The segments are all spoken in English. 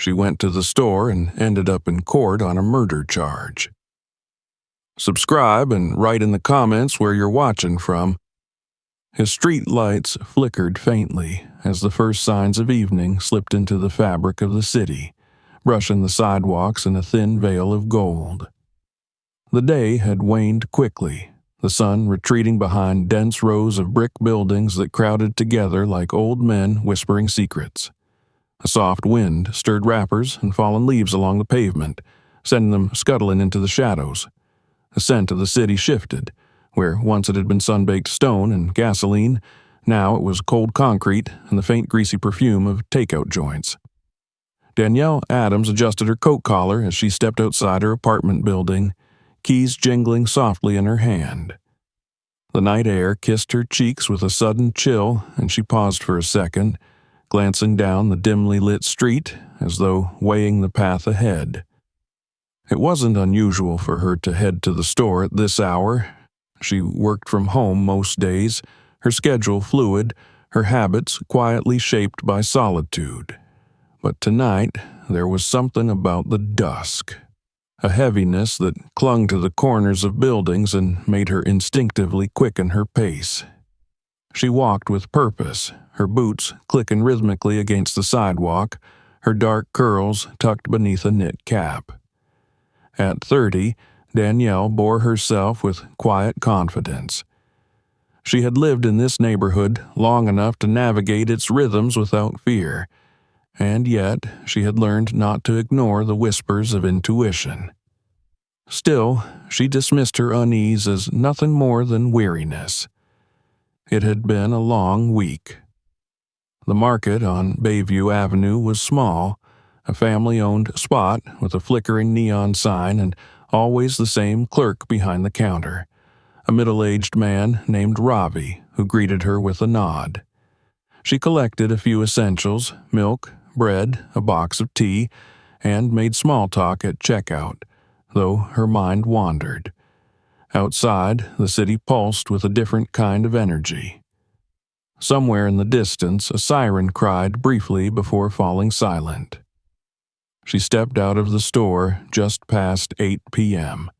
She went to the store and ended up in court on a murder charge. Subscribe and write in the comments where you're watching from. His street lights flickered faintly as the first signs of evening slipped into the fabric of the city, brushing the sidewalks in a thin veil of gold. The day had waned quickly, the sun retreating behind dense rows of brick buildings that crowded together like old men whispering secrets. A soft wind stirred wrappers and fallen leaves along the pavement, sending them scuttling into the shadows. The scent of the city shifted. Where once it had been sun-baked stone and gasoline, now it was cold concrete and the faint greasy perfume of takeout joints. Danielle Adams adjusted her coat collar as she stepped outside her apartment building, keys jingling softly in her hand. The night air kissed her cheeks with a sudden chill, and she paused for a second, glancing down the dimly lit street as though weighing the path ahead. It wasn't unusual for her to head to the store at this hour. She worked from home most days, her schedule fluid, her habits quietly shaped by solitude. But tonight, there was something about the dusk, a heaviness that clung to the corners of buildings and made her instinctively quicken her pace. She walked with purpose, her boots clicking rhythmically against the sidewalk, her dark curls tucked beneath a knit cap. At 30, Danielle bore herself with quiet confidence. She had lived in this neighborhood long enough to navigate its rhythms without fear, and yet she had learned not to ignore the whispers of intuition. Still, she dismissed her unease as nothing more than weariness. It had been a long week. The market on Bayview Avenue was small, a family-owned spot with a flickering neon sign and always the same clerk behind the counter, a middle-aged man named Ravi, who greeted her with a nod. She collected a few essentials, milk, bread, a box of tea, and made small talk at checkout, though her mind wandered. Outside, the city pulsed with a different kind of energy. Somewhere in the distance, a siren cried briefly before falling silent. She stepped out of the store just past 8 p.m.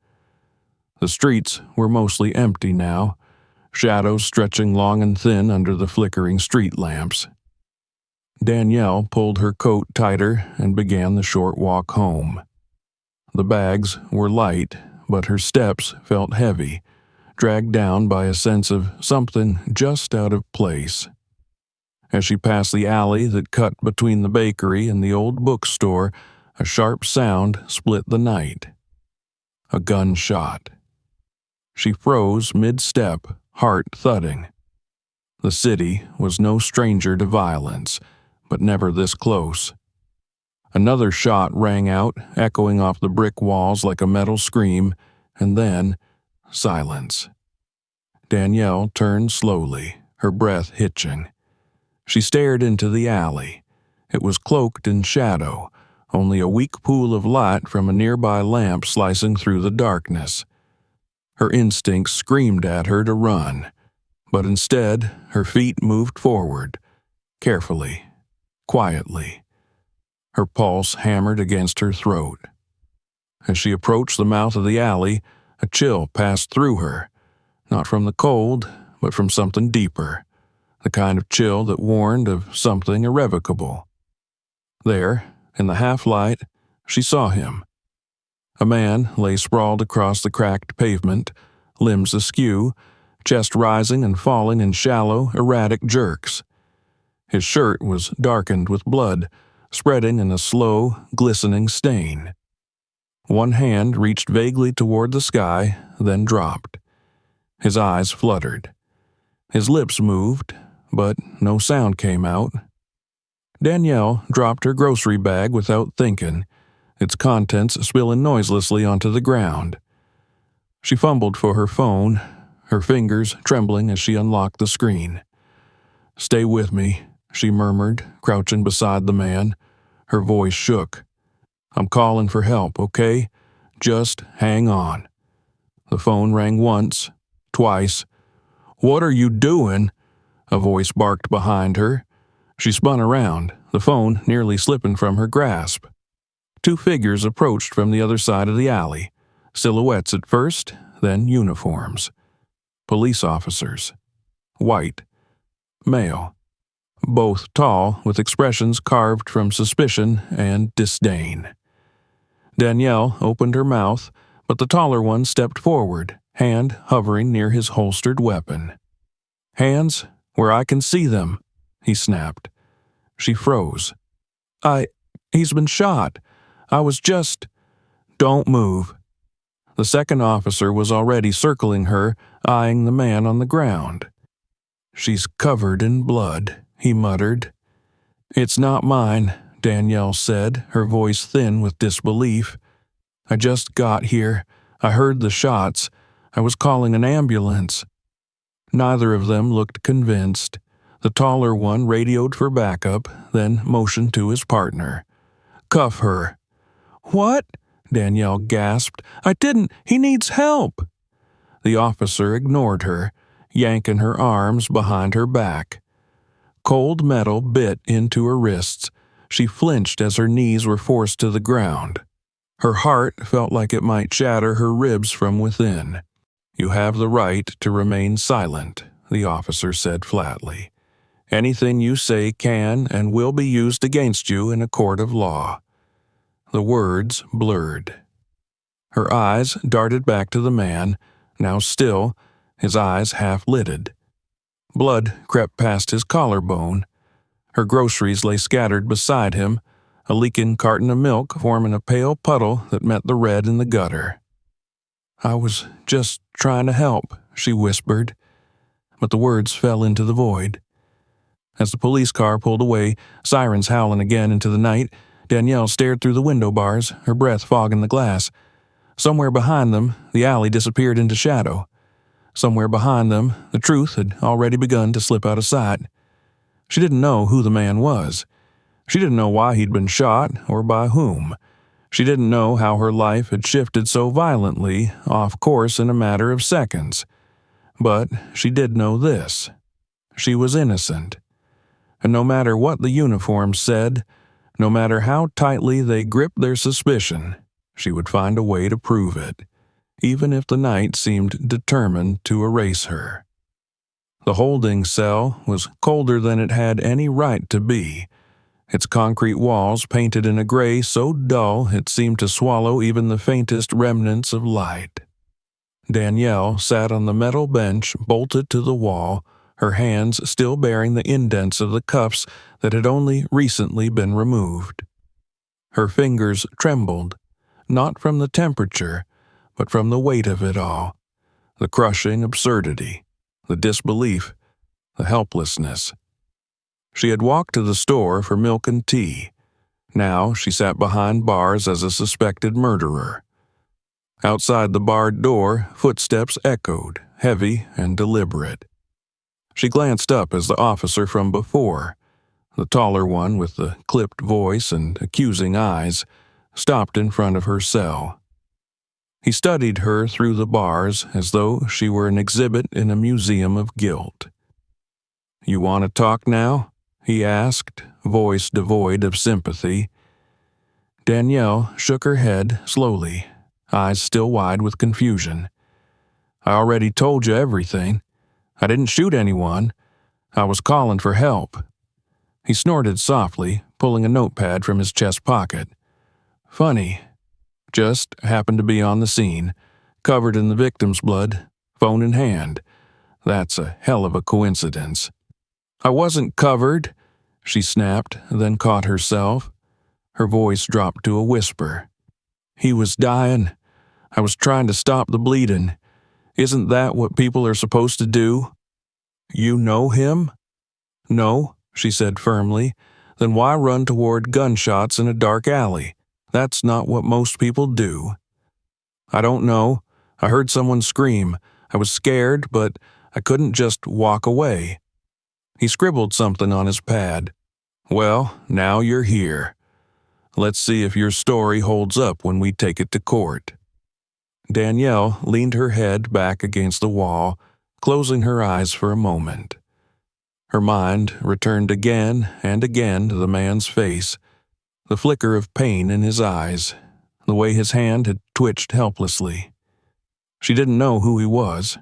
The streets were mostly empty now, shadows stretching long and thin under the flickering street lamps. Danielle pulled her coat tighter and began the short walk home. The bags were light, but her steps felt heavy, dragged down by a sense of something just out of place. As she passed the alley that cut between the bakery and the old bookstore, a sharp sound split the night. A gunshot. She froze mid-step, heart thudding. The city was no stranger to violence, but never this close. Another shot rang out, echoing off the brick walls like a metal scream, and then silence. Danielle turned slowly, her breath hitching. She stared into the alley. It was cloaked in shadow, only a weak pool of light from a nearby lamp slicing through the darkness. Her instincts screamed at her to run, but instead her feet moved forward, carefully, quietly. Her pulse hammered against her throat. As she approached the mouth of the alley, a chill passed through her, not from the cold, but from something deeper, the kind of chill that warned of something irrevocable. There, in the half-light, she saw him. A man lay sprawled across the cracked pavement, limbs askew, chest rising and falling in shallow, erratic jerks. His shirt was darkened with blood, spreading in a slow, glistening stain. One hand reached vaguely toward the sky, then dropped. His eyes fluttered. His lips moved, but no sound came out. Danielle dropped her grocery bag without thinking, its contents spilling noiselessly onto the ground. She fumbled for her phone, her fingers trembling as she unlocked the screen. "Stay with me," she murmured, crouching beside the man. Her voice shook. "I'm calling for help, okay? Just hang on." The phone rang once, twice. "What are you doing?" a voice barked behind her. She spun around, the phone nearly slipping from her grasp. Two figures approached from the other side of the alley, silhouettes at first, then uniforms. Police officers. White. Male. Both tall, with expressions carved from suspicion and disdain. Danielle opened her mouth, but the taller one stepped forward, hand hovering near his holstered weapon. "Hands where I can see them," he snapped. She froze. He's been shot. I was just—" "Don't move." The second officer was already circling her, eyeing the man on the ground. "She's covered in blood," he muttered. "It's not mine," Danielle said, her voice thin with disbelief. "I just got here. I heard the shots. I was calling an ambulance." Neither of them looked convinced. The taller one radioed for backup, then motioned to his partner. "Cuff her." "What?" Danielle gasped. "I didn't. He needs help." The officer ignored her, yanking her arms behind her back. Cold metal bit into her wrists. She flinched as her knees were forced to the ground. Her heart felt like it might shatter her ribs from within. "You have the right to remain silent," the officer said flatly. "Anything you say can and will be used against you in a court of law." The words blurred. Her eyes darted back to the man, now still, his eyes half-lidded. Blood crept past his collarbone. Her groceries lay scattered beside him, a leaking carton of milk forming a pale puddle that met the red in the gutter. "I was just trying to help," she whispered, but the words fell into the void. As the police car pulled away, sirens howling again into the night, Danielle stared through the window bars, her breath fogging the glass. Somewhere behind them, the alley disappeared into shadow. Somewhere behind them, the truth had already begun to slip out of sight. She didn't know who the man was. She didn't know why he'd been shot or by whom. She didn't know how her life had shifted so violently, off course in a matter of seconds. But she did know this. She was innocent. And no matter what the uniform said, no matter how tightly they gripped their suspicion, she would find a way to prove it, even if the night seemed determined to erase her. The holding cell was colder than it had any right to be, its concrete walls painted in a gray so dull it seemed to swallow even the faintest remnants of light. Danielle sat on the metal bench bolted to the wall, her hands still bearing the indents of the cuffs that had only recently been removed. Her fingers trembled, not from the temperature, but from the weight of it all, the crushing absurdity, the disbelief, the helplessness. She had walked to the store for milk and tea. Now she sat behind bars as a suspected murderer. Outside the barred door, footsteps echoed, heavy and deliberate. She glanced up as the officer from before, the taller one with the clipped voice and accusing eyes, stopped in front of her cell. He studied her through the bars as though she were an exhibit in a museum of guilt. "You want to talk now?" he asked, voice devoid of sympathy. Danielle shook her head slowly, eyes still wide with confusion. "I already told you everything. I didn't shoot anyone. I was calling for help." He snorted softly, pulling a notepad from his chest pocket. "Funny. Just happened to be on the scene, covered in the victim's blood, phone in hand. That's a hell of a coincidence." "I wasn't covered," she snapped, then caught herself. Her voice dropped to a whisper. "He was dying. I was trying to stop the bleeding. Isn't that what people are supposed to do?" "You know him?" "No," she said firmly. "Then why run toward gunshots in a dark alley? That's not what most people do." "I don't know. I heard someone scream. I was scared, but I couldn't just walk away." He scribbled something on his pad. "Well, now you're here. Let's see if your story holds up when we take it to court." Danielle leaned her head back against the wall, closing her eyes for a moment. Her mind returned again and again to the man's face, the flicker of pain in his eyes, the way his hand had twitched helplessly. She didn't know who he was.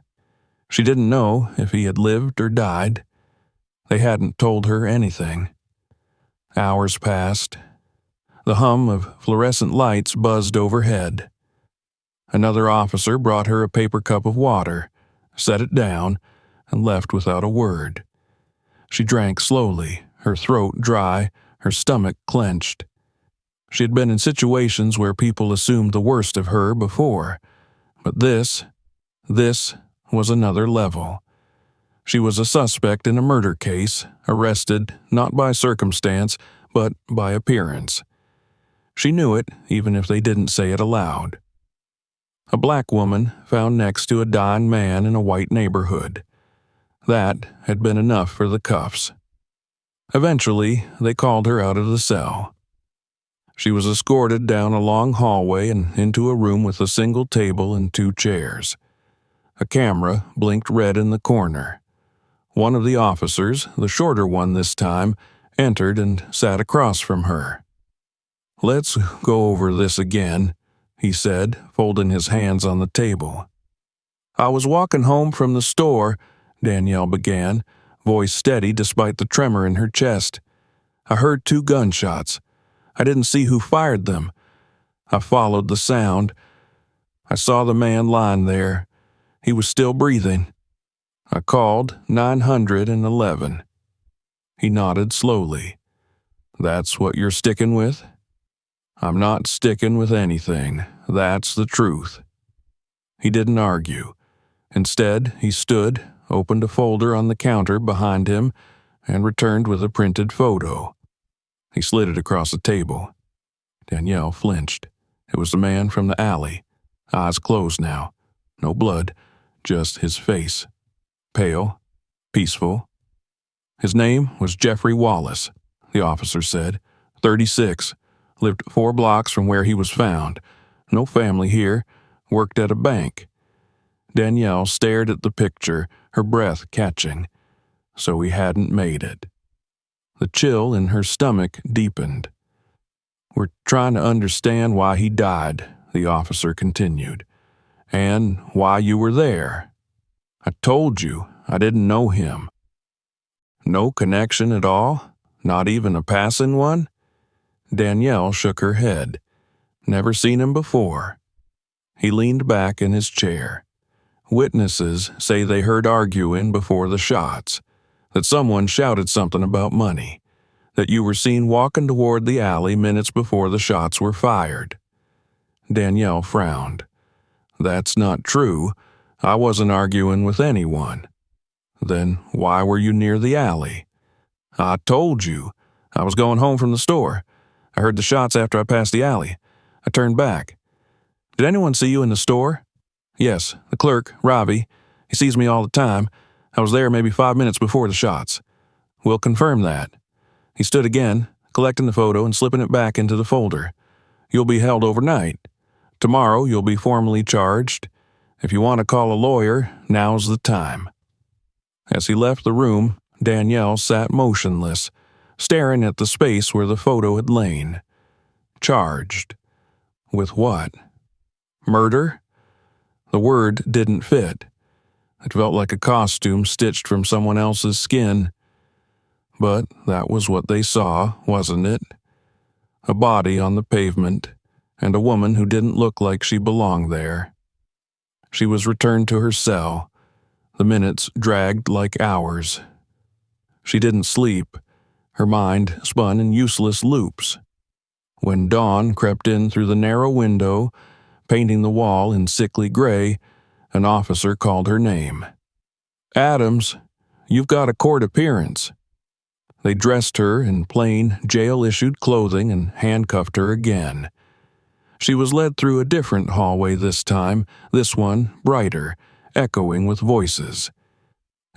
She didn't know if he had lived or died. They hadn't told her anything. Hours passed. The hum of fluorescent lights buzzed overhead. Another officer brought her a paper cup of water, set it down, and left without a word. She drank slowly, her throat dry, her stomach clenched. She had been in situations where people assumed the worst of her before, but this was another level. She was a suspect in a murder case, arrested not by circumstance, but by appearance. She knew it, even if they didn't say it aloud. A black woman found next to a dying man in a white neighborhood. That had been enough for the cuffs. Eventually, they called her out of the cell. She was escorted down a long hallway and into a room with a single table and 2 chairs. A camera blinked red in the corner. One of the officers, the shorter one this time, entered and sat across from her. "Let's go over this again," he said, folding his hands on the table. "I was walking home from the store," Danielle began, voice steady despite the tremor in her chest. "I heard 2 gunshots. I didn't see who fired them. I followed the sound. I saw the man lying there. He was still breathing. I called 911. He nodded slowly. "That's what you're sticking with?" "I'm not sticking with anything. That's the truth." He didn't argue. Instead, he stood, opened a folder on the counter behind him, and returned with a printed photo. He slid it across the table. Danielle flinched. It was the man from the alley. Eyes closed now. No blood, just his face. Pale, peaceful. His name was Jeffrey Wallace, the officer said. 36. Lived 4 blocks from where he was found. No family here. Worked at a bank. Danielle stared at the picture, her breath catching. So he hadn't made it. The chill in her stomach deepened. "We're trying to understand why he died," the officer continued. "And why you were there. I told you I didn't know him." "No connection at all? Not even a passing one?" Danielle shook her head. "Never seen him before." He leaned back in his chair. "Witnesses say they heard arguing before the shots, that someone shouted something about money, that you were seen walking toward the alley minutes before the shots were fired." Danielle frowned. "That's not true. I wasn't arguing with anyone." "Then why were you near the alley?" "I told you. I was going home from the store. I heard the shots after I passed the alley. I turned back." "Did anyone see you in the store?" "Yes, the clerk, Ravi. He sees me all the time. I was there maybe 5 minutes before the shots." "We'll confirm that." He stood again, collecting the photo and slipping it back into the folder. "You'll be held overnight. Tomorrow you'll be formally charged. If you want to call a lawyer, now's the time." As he left the room, Danielle sat motionless, staring at the space where the photo had lain. Charged. With what? Murder? The word didn't fit. It felt like a costume stitched from someone else's skin. But that was what they saw, wasn't it? A body on the pavement, and a woman who didn't look like she belonged there. She was returned to her cell. The minutes dragged like hours. She didn't sleep. Her mind spun in useless loops. When dawn crept in through the narrow window, painting the wall in sickly gray, an officer called her name. "Adams, you've got a court appearance." They dressed her in plain, jail-issued clothing and handcuffed her again. She was led through a different hallway this time, this one brighter, echoing with voices.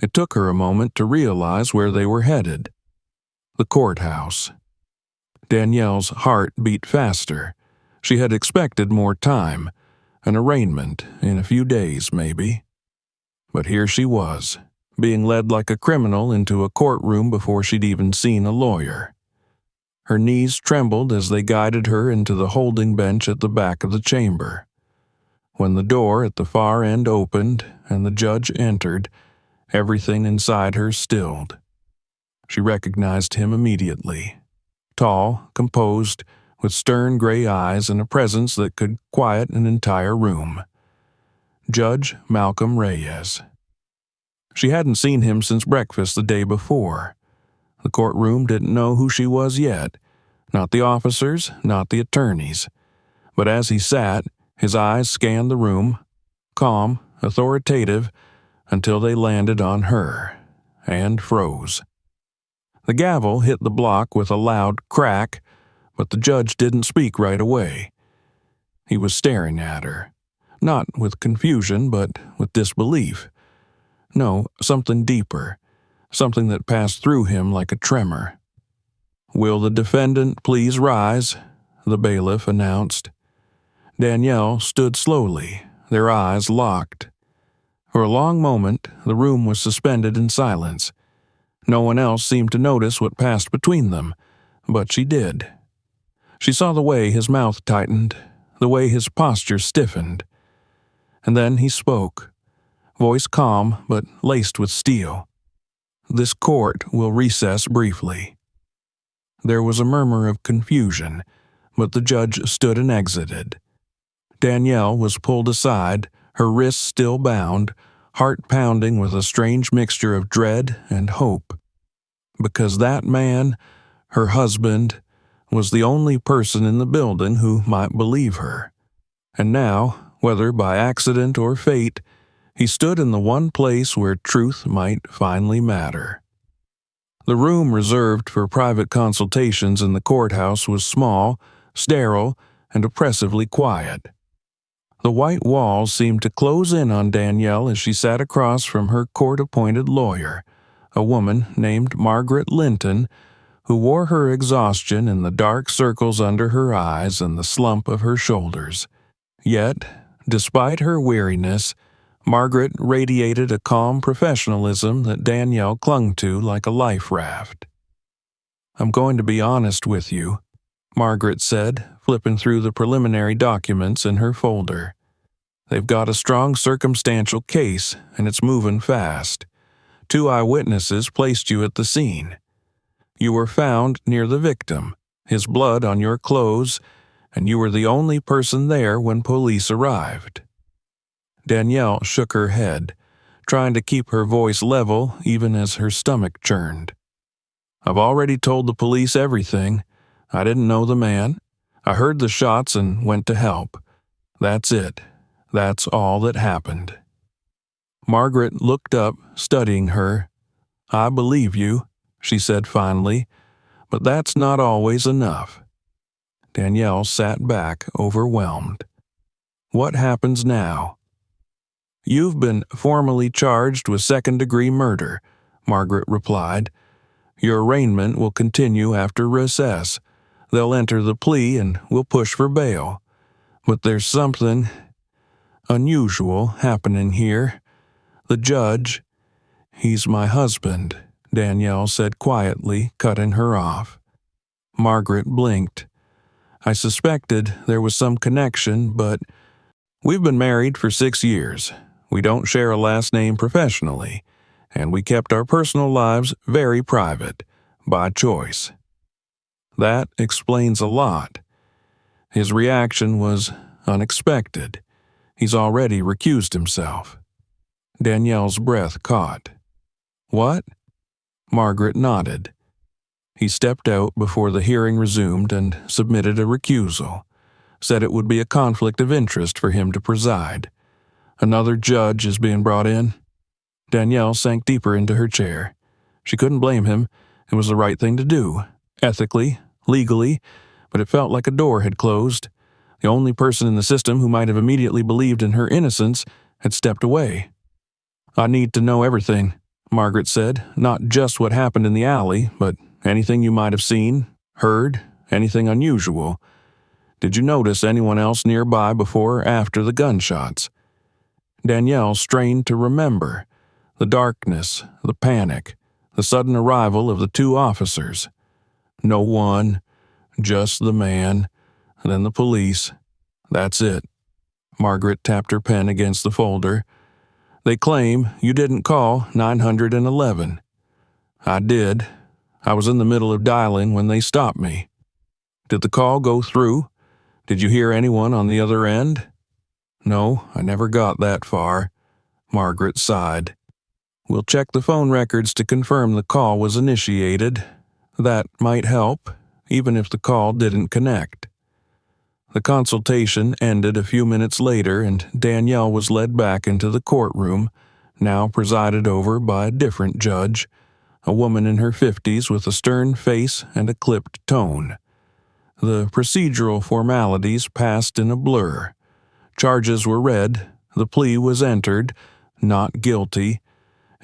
It took her a moment to realize where they were headed. The courthouse. Danielle's heart beat faster. She had expected more time, an arraignment in a few days maybe. But here she was, being led like a criminal into a courtroom before she'd even seen a lawyer. Her knees trembled as they guided her into the holding bench at the back of the chamber. When the door at the far end opened and the judge entered, everything inside her stilled. She recognized him immediately. Tall, composed, with stern gray eyes and a presence that could quiet an entire room. Judge Malcolm Reyes. She hadn't seen him since breakfast the day before. The courtroom didn't know who she was yet, not the officers, not the attorneys. But as he sat, his eyes scanned the room, calm, authoritative, until they landed on her, and froze. The gavel hit the block with a loud crack, but the judge didn't speak right away. He was staring at her, not with confusion, but with disbelief. No, something deeper, something that passed through him like a tremor. "Will the defendant please rise?" the bailiff announced. Danielle stood slowly, their eyes locked. For a long moment, the room was suspended in silence. No one else seemed to notice what passed between them, but she did. She saw the way his mouth tightened, the way his posture stiffened. And then he spoke, voice calm but laced with steel. "This court will recess briefly." There was a murmur of confusion, but the judge stood and exited. Danielle was pulled aside, her wrists still bound, heart pounding with a strange mixture of dread and hope. Because that man, her husband, was the only person in the building who might believe her. And now, whether by accident or fate, he stood in the one place where truth might finally matter. The room reserved for private consultations in the courthouse was small, sterile, and oppressively quiet. The white walls seemed to close in on Danielle as she sat across from her court-appointed lawyer, a woman named Margaret Linton, who wore her exhaustion in the dark circles under her eyes and the slump of her shoulders. Yet, despite her weariness, Margaret radiated a calm professionalism that Danielle clung to like a life raft. "I'm going to be honest with you," Margaret said, flipping through the preliminary documents in her folder. "They've got a strong circumstantial case, and it's moving fast. 2 eyewitnesses placed you at the scene. You were found near the victim, his blood on your clothes, and you were the only person there when police arrived." Danielle shook her head, trying to keep her voice level even as her stomach churned. "I've already told the police everything. I didn't know the man. I heard the shots and went to help. That's it. That's all that happened." Margaret looked up, studying her. "I believe you," she said finally, "but that's not always enough." Danielle sat back, overwhelmed. "What happens now?" "You've been formally charged with second-degree murder," Margaret replied. "Your arraignment will continue after recess. They'll enter the plea and we'll push for bail. But there's something unusual happening here. The judge, he's my husband," Danielle said quietly, cutting her off. Margaret blinked. "I suspected there was some connection, but we've been married for 6 years. We don't share a last name professionally, and we kept our personal lives very private, by choice." That explains a lot. His reaction was unexpected. He's already recused himself. Danielle's breath caught. "What?" Margaret nodded. He stepped out before the hearing resumed and submitted a recusal, said it would be a conflict of interest for him to preside. "Another judge is being brought in." Danielle sank deeper into her chair. She couldn't blame him. It was the right thing to do, ethically, legally, but it felt like a door had closed. The only person in the system who might have immediately believed in her innocence had stepped away. "I need to know everything," Margaret said, "not just what happened in the alley, but anything you might have seen, heard, anything unusual. Did you notice anyone else nearby before or after the gunshots?" Danielle strained to remember. The darkness, the panic, the sudden arrival of the two officers. No one, just the man, and then the police. That's it. Margaret tapped her pen against the folder. They claim you didn't call 911. I did. I was in the middle of dialing when they stopped me. Did the call go through? Did you hear anyone on the other end? No, I never got that far. Margaret sighed. We'll check the phone records to confirm the call was initiated. That might help, even if the call didn't connect. The consultation ended a few minutes later, and Danielle was led back into the courtroom, now presided over by a different judge, a woman in her 50s with a stern face and a clipped tone. The procedural formalities passed in a blur. Charges were read, the plea was entered, not guilty,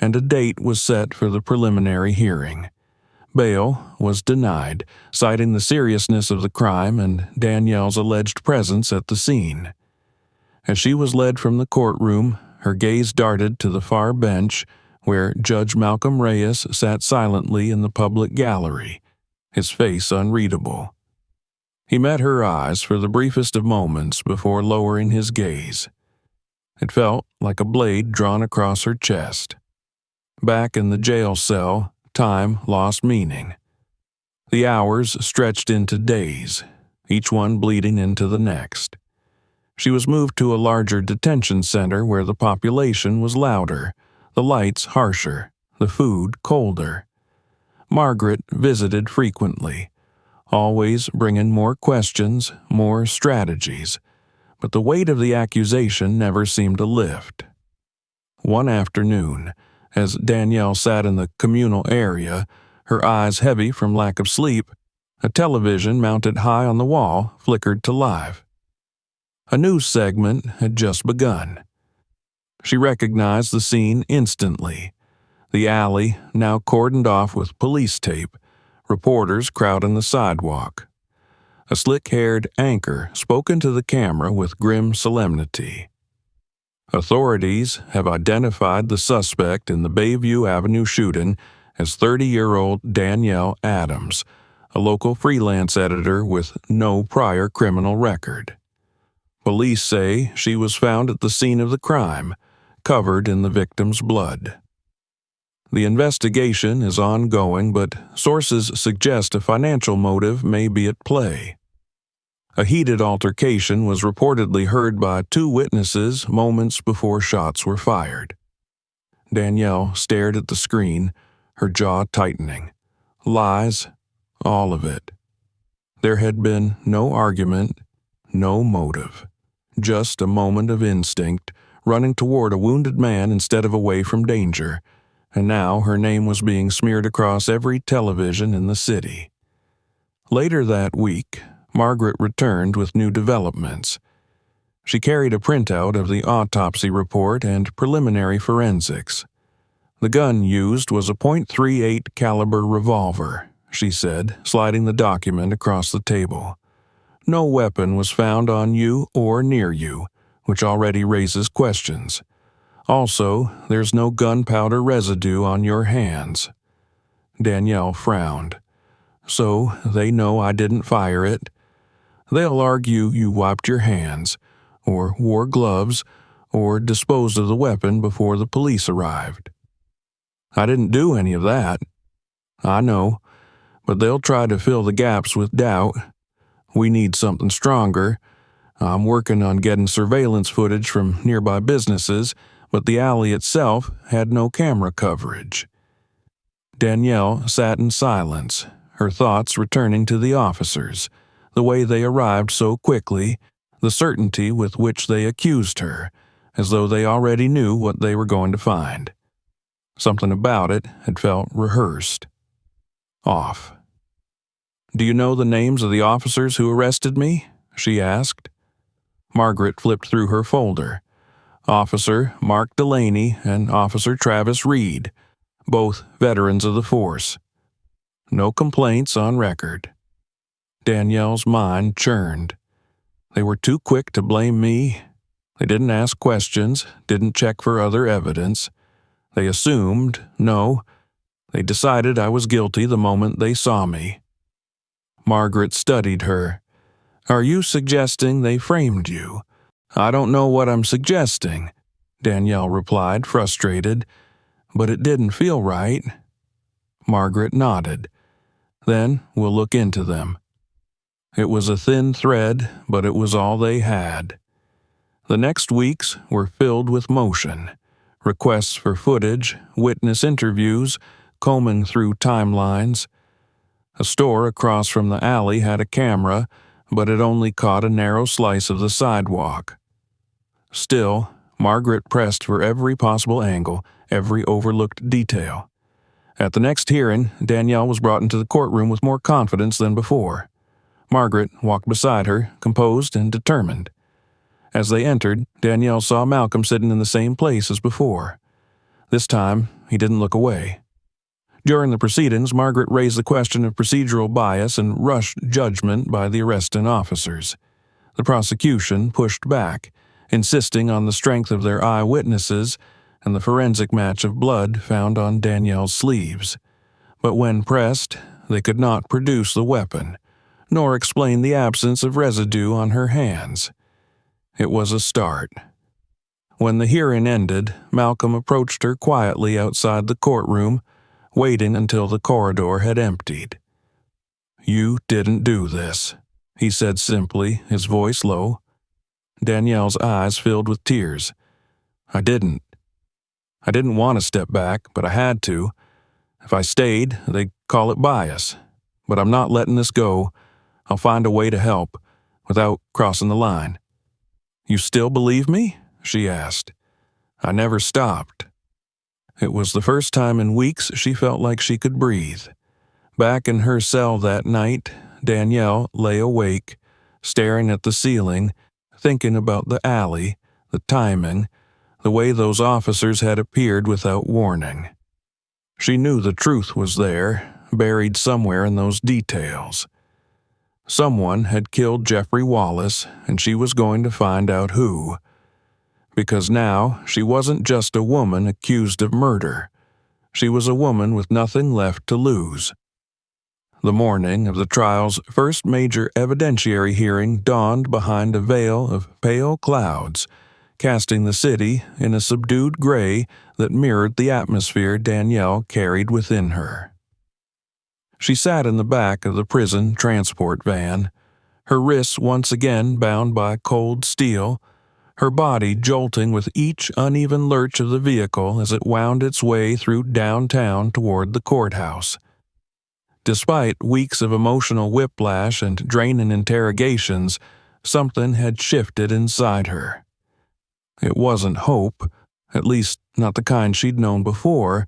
and a date was set for the preliminary hearing. Bail was denied, citing the seriousness of the crime and Danielle's alleged presence at the scene. As she was led from the courtroom, her gaze darted to the far bench where Judge Malcolm Reyes sat silently in the public gallery, his face unreadable. He met her eyes for the briefest of moments before lowering his gaze. It felt like a blade drawn across her chest. Back in the jail cell, time lost meaning. The hours stretched into days, each one bleeding into the next. She was moved to a larger detention center where the population was louder, the lights harsher, the food colder. Margaret visited frequently, always bringing more questions, more strategies, but the weight of the accusation never seemed to lift. One afternoon, as Danielle sat in the communal area, her eyes heavy from lack of sleep, a television mounted high on the wall flickered to life. A news segment had just begun. She recognized the scene instantly. The alley, now cordoned off with police tape, reporters crowding the sidewalk. A slick-haired anchor spoke into the camera with grim solemnity. Authorities have identified the suspect in the Bayview Avenue shooting as 30-year-old Danielle Adams, a local freelance editor with no prior criminal record. Police say she was found at the scene of the crime, covered in the victim's blood. The investigation is ongoing, but sources suggest a financial motive may be at play. A heated altercation was reportedly heard by two witnesses moments before shots were fired. Danielle stared at the screen, her jaw tightening. Lies, all of it. There had been no argument, no motive. Just a moment of instinct, running toward a wounded man instead of away from danger, and now her name was being smeared across every television in the city. Later that week, Margaret returned with new developments. She carried a printout of the autopsy report and preliminary forensics. The gun used was a .38 caliber revolver, she said, sliding the document across the table. No weapon was found on you or near you, which already raises questions. Also, there's no gunpowder residue on your hands. Danielle frowned. So they know I didn't fire it. They'll argue you wiped your hands, or wore gloves, or disposed of the weapon before the police arrived. I didn't do any of that. I know, but they'll try to fill the gaps with doubt. We need something stronger. I'm working on getting surveillance footage from nearby businesses, but the alley itself had no camera coverage. Danielle sat in silence, her thoughts returning to the officers, the way they arrived so quickly, the certainty with which they accused her, as though they already knew what they were going to find. Something about it had felt rehearsed. Off. "Do you know the names of the officers who arrested me?" she asked. Margaret flipped through her folder. Officer Mark Delaney and Officer Travis Reed, both veterans of the force. No complaints on record. Danielle's mind churned. They were too quick to blame me. They didn't ask questions, didn't check for other evidence. They assumed, no, they decided I was guilty the moment they saw me. Margaret studied her. Are you suggesting they framed you? I don't know what I'm suggesting, Danielle replied, frustrated, but it didn't feel right. Margaret nodded. Then we'll look into them. It was a thin thread, but it was all they had. The next weeks were filled with motion, requests for footage, witness interviews, combing through timelines. A store across from the alley had a camera, but it only caught a narrow slice of the sidewalk. Still, Margaret pressed for every possible angle, every overlooked detail. At the next hearing, Danielle was brought into the courtroom with more confidence than before. Margaret walked beside her, composed and determined. As they entered, Danielle saw Malcolm sitting in the same place as before. This time, he didn't look away. During the proceedings, Margaret raised the question of procedural bias and rushed judgment by the arresting officers. The prosecution pushed back, insisting on the strength of their eyewitnesses and the forensic match of blood found on Danielle's sleeves. But when pressed, they could not produce the weapon, nor explain the absence of residue on her hands. It was a start. When the hearing ended, Malcolm approached her quietly outside the courtroom, waiting until the corridor had emptied. You didn't do this, he said simply, his voice low. Danielle's eyes filled with tears. I didn't. I didn't want to step back, but I had to. If I stayed, they'd call it bias. But I'm not letting this go. I'll find a way to help, without crossing the line. You still believe me? She asked. I never stopped. It was the first time in weeks she felt like she could breathe. Back in her cell that night, Danielle lay awake, staring at the ceiling, thinking about the alley, the timing, the way those officers had appeared without warning. She knew the truth was there, buried somewhere in those details. Someone had killed Jeffrey Wallace, and she was going to find out who. Because now she wasn't just a woman accused of murder. She was a woman with nothing left to lose. The morning of the trial's first major evidentiary hearing dawned behind a veil of pale clouds, casting the city in a subdued gray that mirrored the atmosphere Danielle carried within her. She sat in the back of the prison transport van, her wrists once again bound by cold steel, her body jolting with each uneven lurch of the vehicle as it wound its way through downtown toward the courthouse. Despite weeks of emotional whiplash and draining interrogations, something had shifted inside her. It wasn't hope, at least not the kind she'd known before,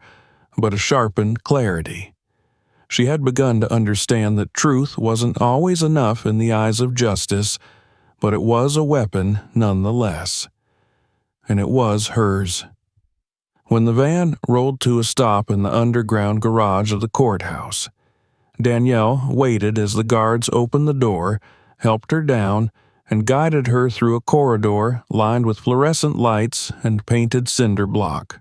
but a sharpened clarity. She had begun to understand that truth wasn't always enough in the eyes of justice, but it was a weapon nonetheless. And it was hers. When the van rolled to a stop in the underground garage of the courthouse, Danielle waited as the guards opened the door, helped her down, and guided her through a corridor lined with fluorescent lights and painted cinder block.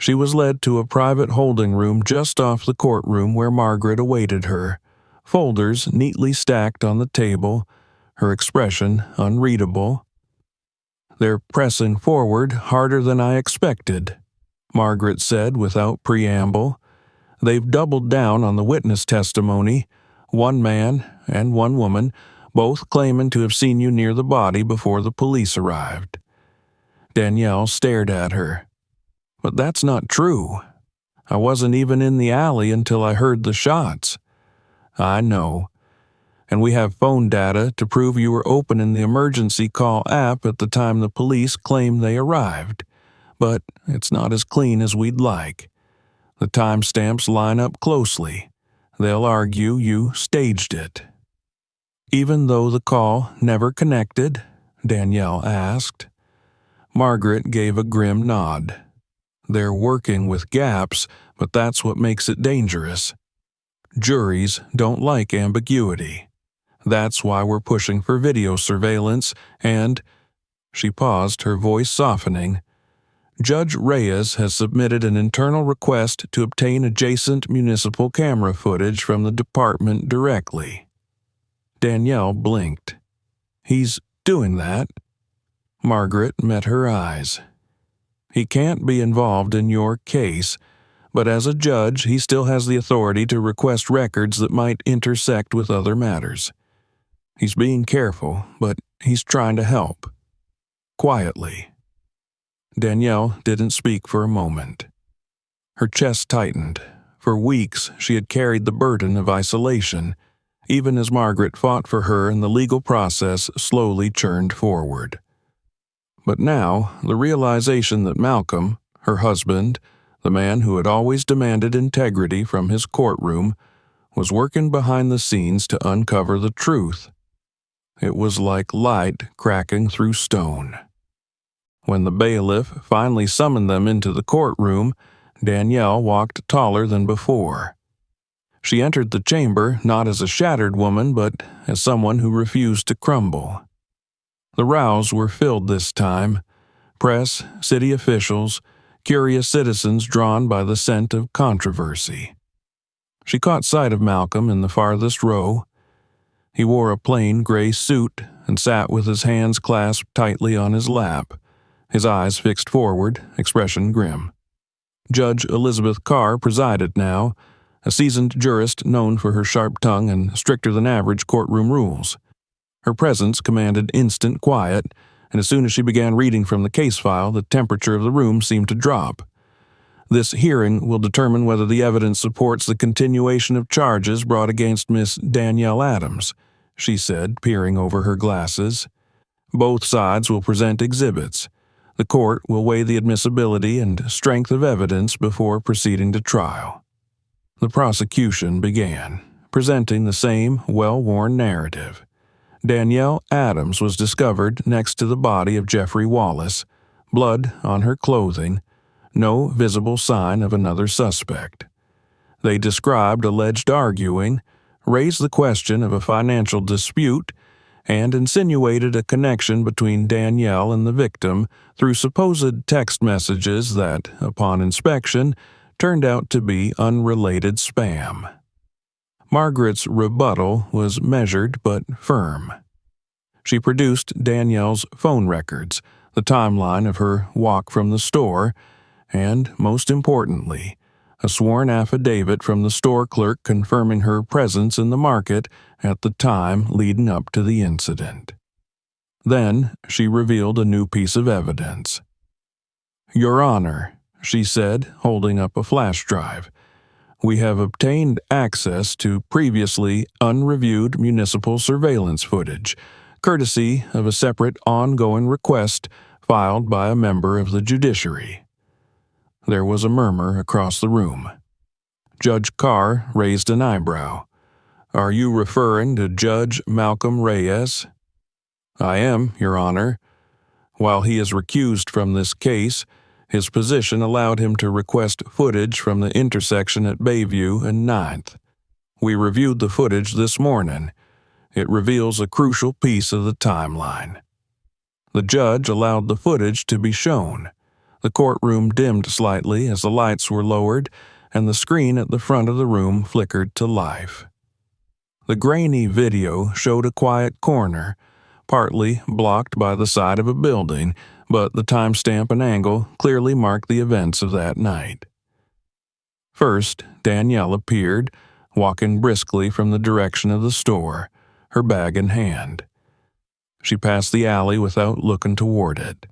She was led to a private holding room just off the courtroom where Margaret awaited her, folders neatly stacked on the table, her expression unreadable. They're pressing forward harder than I expected, Margaret said without preamble. They've doubled down on the witness testimony, one man and one woman, both claiming to have seen you near the body before the police arrived. Danielle stared at her. But that's not true. I wasn't even in the alley until I heard the shots. I know. And we have phone data to prove you were opening the emergency call app at the time the police claim they arrived. But it's not as clean as we'd like. The timestamps line up closely. They'll argue you staged it. Even though the call never connected? Danielle asked. Margaret gave a grim nod. They're working with gaps, but that's what makes it dangerous. Juries don't like ambiguity. That's why we're pushing for video surveillance and, she paused, her voice softening, Judge Reyes has submitted an internal request to obtain adjacent municipal camera footage from the department directly. Danielle blinked. He's doing that? Margaret met her eyes. He can't be involved in your case, but as a judge, he still has the authority to request records that might intersect with other matters. He's being careful, but he's trying to help. Quietly. Danielle didn't speak for a moment. Her chest tightened. For weeks, she had carried the burden of isolation, even as Margaret fought for her and the legal process slowly churned forward. But now, the realization that Malcolm, her husband, the man who had always demanded integrity from his courtroom, was working behind the scenes to uncover the truth. It was like light cracking through stone. When the bailiff finally summoned them into the courtroom, Danielle walked taller than before. She entered the chamber not as a shattered woman, but as someone who refused to crumble. The rows were filled this time. Press, city officials, curious citizens drawn by the scent of controversy. She caught sight of Malcolm in the farthest row. He wore a plain gray suit and sat with his hands clasped tightly on his lap, his eyes fixed forward, expression grim. Judge Elizabeth Carr presided now, a seasoned jurist known for her sharp tongue and stricter-than-average courtroom rules. Her presence commanded instant quiet, and as soon as she began reading from the case file, the temperature of the room seemed to drop. This hearing will determine whether the evidence supports the continuation of charges brought against Miss Danielle Adams, she said, peering over her glasses. Both sides will present exhibits. The court will weigh the admissibility and strength of evidence before proceeding to trial. The prosecution began, presenting the same well-worn narrative. Danielle Adams was discovered next to the body of Jeffrey Wallace, blood on her clothing, no visible sign of another suspect. They described alleged arguing, raised the question of a financial dispute, and insinuated a connection between Danielle and the victim through supposed text messages that, upon inspection, turned out to be unrelated spam. Margaret's rebuttal was measured but firm. She produced Danielle's phone records, the timeline of her walk from the store, and, most importantly, a sworn affidavit from the store clerk confirming her presence in the market at the time leading up to the incident. Then she revealed a new piece of evidence. "Your Honor," she said, holding up a flash drive, "we have obtained access to previously unreviewed municipal surveillance footage, courtesy of a separate ongoing request filed by a member of the judiciary." There was a murmur across the room. Judge Carr raised an eyebrow. "Are you referring to Judge Malcolm Reyes?" "I am, Your Honor. While he is recused from this case, his position allowed him to request footage from the intersection at Bayview and 9th. We reviewed the footage this morning. It reveals a crucial piece of the timeline." The judge allowed the footage to be shown. The courtroom dimmed slightly as the lights were lowered, and the screen at the front of the room flickered to life. The grainy video showed a quiet corner, partly blocked by the side of a building, but the timestamp and angle clearly marked the events of that night. First, Danielle appeared, walking briskly from the direction of the store, her bag in hand. She passed the alley without looking toward it.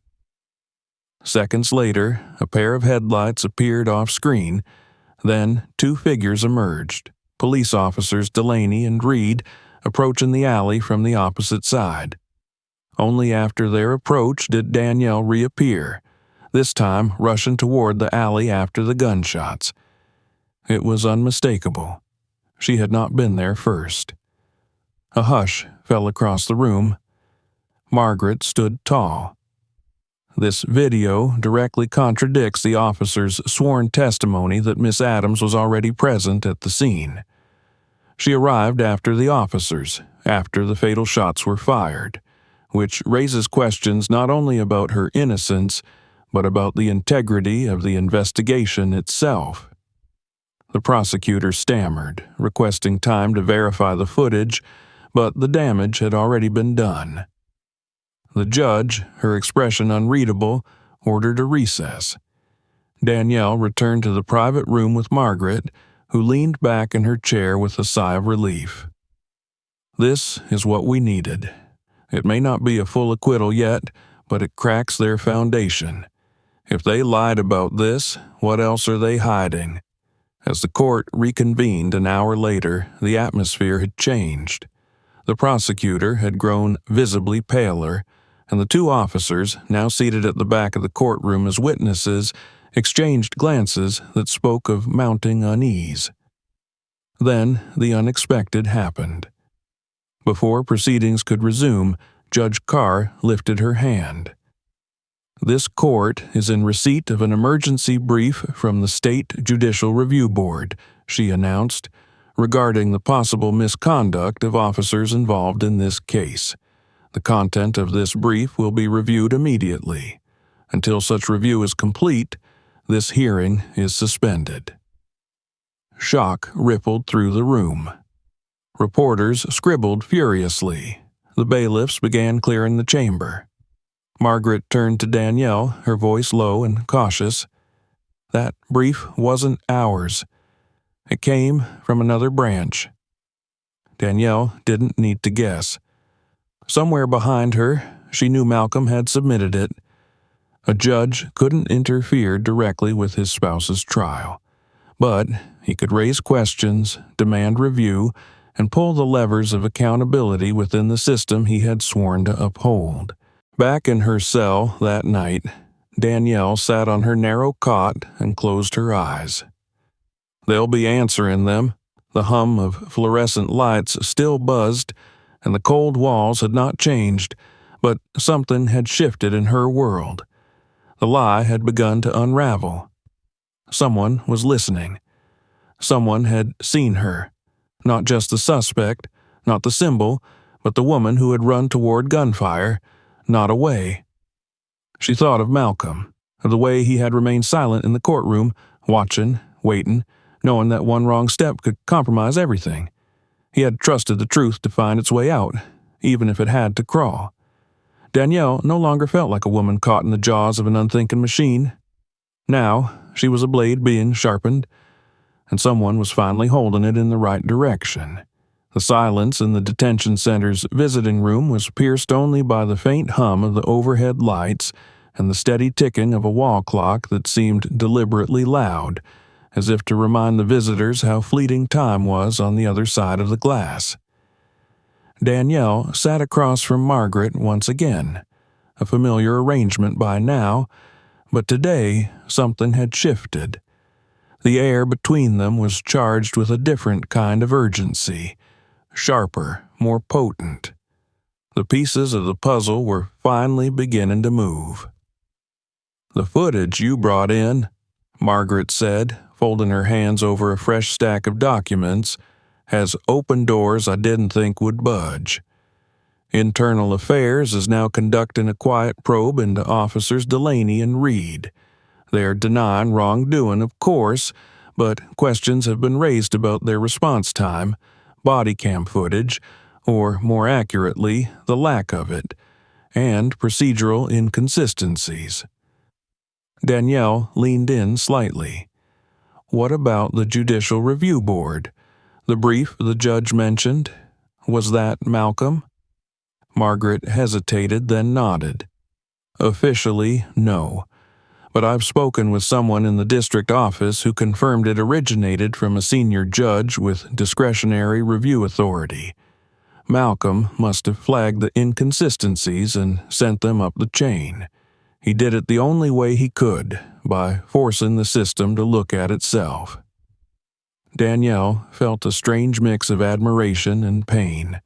Seconds later, a pair of headlights appeared off-screen. Then, two figures emerged, police officers Delaney and Reed, approaching the alley from the opposite side. Only after their approach did Danielle reappear, this time rushing toward the alley after the gunshots. It was unmistakable. She had not been there first. A hush fell across the room. Margaret stood tall. This video directly contradicts the officer's sworn testimony that Miss Adams was already present at the scene. She arrived after the officers, after the fatal shots were fired, which raises questions not only about her innocence, but about the integrity of the investigation itself. The prosecutor stammered, requesting time to verify the footage, but the damage had already been done. The judge, her expression unreadable, ordered a recess. Danielle returned to the private room with Margaret, who leaned back in her chair with a sigh of relief. This is what we needed. It may not be a full acquittal yet, but it cracks their foundation. If they lied about this, what else are they hiding? As the court reconvened an hour later, the atmosphere had changed. The prosecutor had grown visibly paler, and the two officers, now seated at the back of the courtroom as witnesses, exchanged glances that spoke of mounting unease. Then the unexpected happened. Before proceedings could resume, Judge Carr lifted her hand. "This court is in receipt of an emergency brief from the State Judicial Review Board," she announced, "regarding the possible misconduct of officers involved in this case. The content of this brief will be reviewed immediately. Until such review is complete, this hearing is suspended." Shock rippled through the room. Reporters scribbled furiously. The bailiffs began clearing the chamber. Margaret turned to Danielle, her voice low and cautious. "That brief wasn't ours. It came from another branch." Danielle didn't need to guess. Somewhere behind her, she knew Malcolm had submitted it. A judge couldn't interfere directly with his spouse's trial, but he could raise questions, demand review, and pull the levers of accountability within the system he had sworn to uphold. Back in her cell that night, Danielle sat on her narrow cot and closed her eyes. They'll be answering them. The hum of fluorescent lights still buzzed, and the cold walls had not changed, but something had shifted in her world. The lie had begun to unravel. Someone was listening. Someone had seen her. Not just the suspect, not the symbol, but the woman who had run toward gunfire, not away. She thought of Malcolm, of the way he had remained silent in the courtroom, watching, waiting, knowing that one wrong step could compromise everything. He had trusted the truth to find its way out, even if it had to crawl. Danielle no longer felt like a woman caught in the jaws of an unthinking machine. Now, she was a blade being sharpened, and someone was finally holding it in the right direction. The silence in the detention center's visiting room was pierced only by the faint hum of the overhead lights and the steady ticking of a wall clock that seemed deliberately loud, as if to remind the visitors how fleeting time was on the other side of the glass. Danielle sat across from Margaret once again, a familiar arrangement by now, but today something had shifted. The air between them was charged with a different kind of urgency, sharper, more potent. The pieces of the puzzle were finally beginning to move. "The footage you brought in," Margaret said, folding her hands over a fresh stack of documents, "has opened doors I didn't think would budge. Internal Affairs is now conducting a quiet probe into Officers Delaney and Reed. They are denying wrongdoing, of course, but questions have been raised about their response time, body cam footage, or more accurately, the lack of it, and procedural inconsistencies." Danielle leaned in slightly. "What about the Judicial Review Board? The brief the judge mentioned? Was that Malcolm?" Margaret hesitated, then nodded. "Officially, no. But I've spoken with someone in the district office who confirmed it originated from a senior judge with discretionary review authority. Malcolm must have flagged the inconsistencies and sent them up the chain. He did it the only way he could, by forcing the system to look at itself." Danielle felt a strange mix of admiration and pain.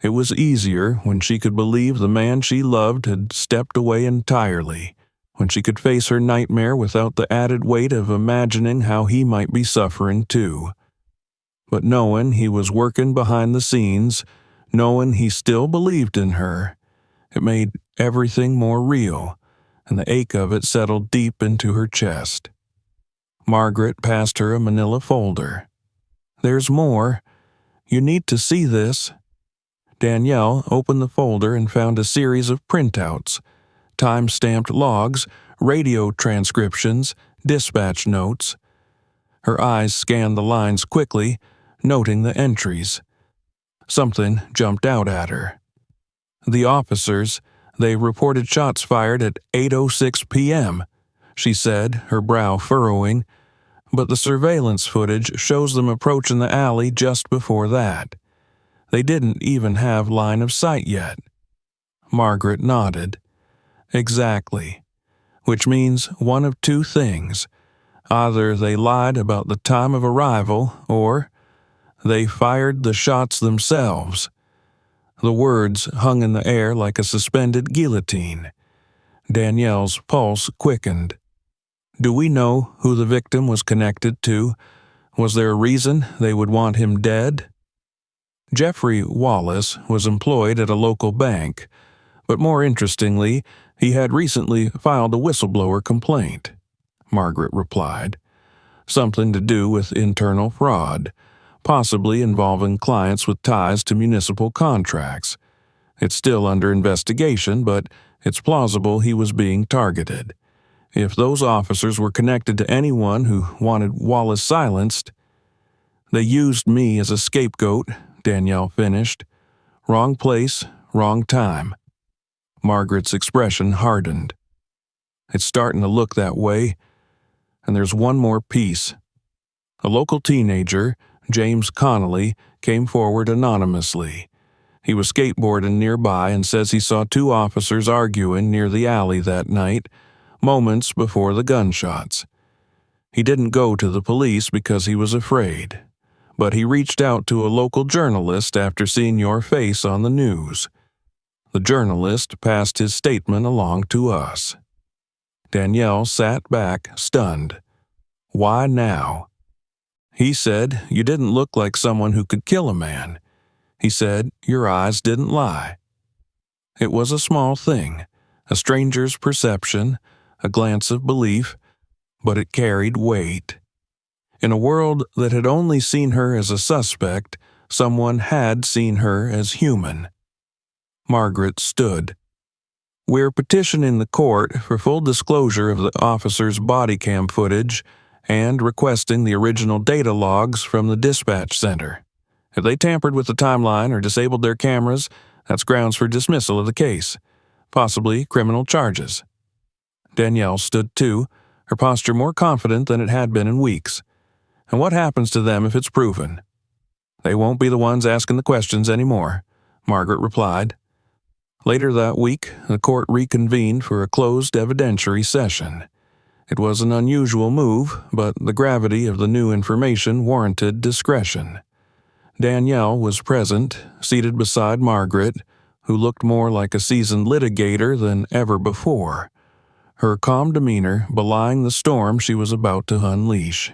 It was easier when she could believe the man she loved had stepped away entirely, when she could face her nightmare without the added weight of imagining how he might be suffering too. But knowing he was working behind the scenes, knowing he still believed in her, it made everything more real, and the ache of it settled deep into her chest. Margaret passed her a manila folder. "There's more. You need to see this." Danielle opened the folder and found a series of printouts, time-stamped logs, radio transcriptions, dispatch notes. Her eyes scanned the lines quickly, noting the entries. Something jumped out at her. The officers, they reported shots fired at 8:06 p.m., she said, her brow furrowing, but the surveillance footage shows them approaching the alley just before that. They didn't even have line of sight yet. Margaret nodded. Exactly. Which means one of two things. Either they lied about the time of arrival, or they fired the shots themselves. The words hung in the air like a suspended guillotine. Danielle's pulse quickened. Do we know who the victim was connected to? Was there a reason they would want him dead? Jeffrey Wallace was employed at a local bank, but more interestingly, he had recently filed a whistleblower complaint, Margaret replied. Something to do with internal fraud, possibly involving clients with ties to municipal contracts. It's still under investigation, but it's plausible he was being targeted. If those officers were connected to anyone who wanted Wallace silenced, they used me as a scapegoat, Danielle finished. Wrong place, wrong time. Margaret's expression hardened. It's starting to look that way. And there's one more piece. A local teenager, James Connolly, came forward anonymously. He was skateboarding nearby and says he saw two officers arguing near the alley that night, moments before the gunshots. He didn't go to the police because he was afraid, but he reached out to a local journalist after seeing your face on the news. The journalist passed his statement along to us. Danielle sat back, stunned. Why now? He said you didn't look like someone who could kill a man. He said your eyes didn't lie. It was a small thing, a stranger's perception, a glance of belief, but it carried weight. In a world that had only seen her as a suspect, someone had seen her as human. Margaret stood. We're petitioning the court for full disclosure of the officer's body cam footage and requesting the original data logs from the dispatch center. If they tampered with the timeline or disabled their cameras, that's grounds for dismissal of the case, possibly criminal charges. Danielle stood too, her posture more confident than it had been in weeks. And what happens to them if it's proven? They won't be the ones asking the questions anymore, Margaret replied. Later that week, the court reconvened for a closed evidentiary session. It was an unusual move, but the gravity of the new information warranted discretion. Danielle was present, seated beside Margaret, who looked more like a seasoned litigator than ever before, her calm demeanor belying the storm she was about to unleash.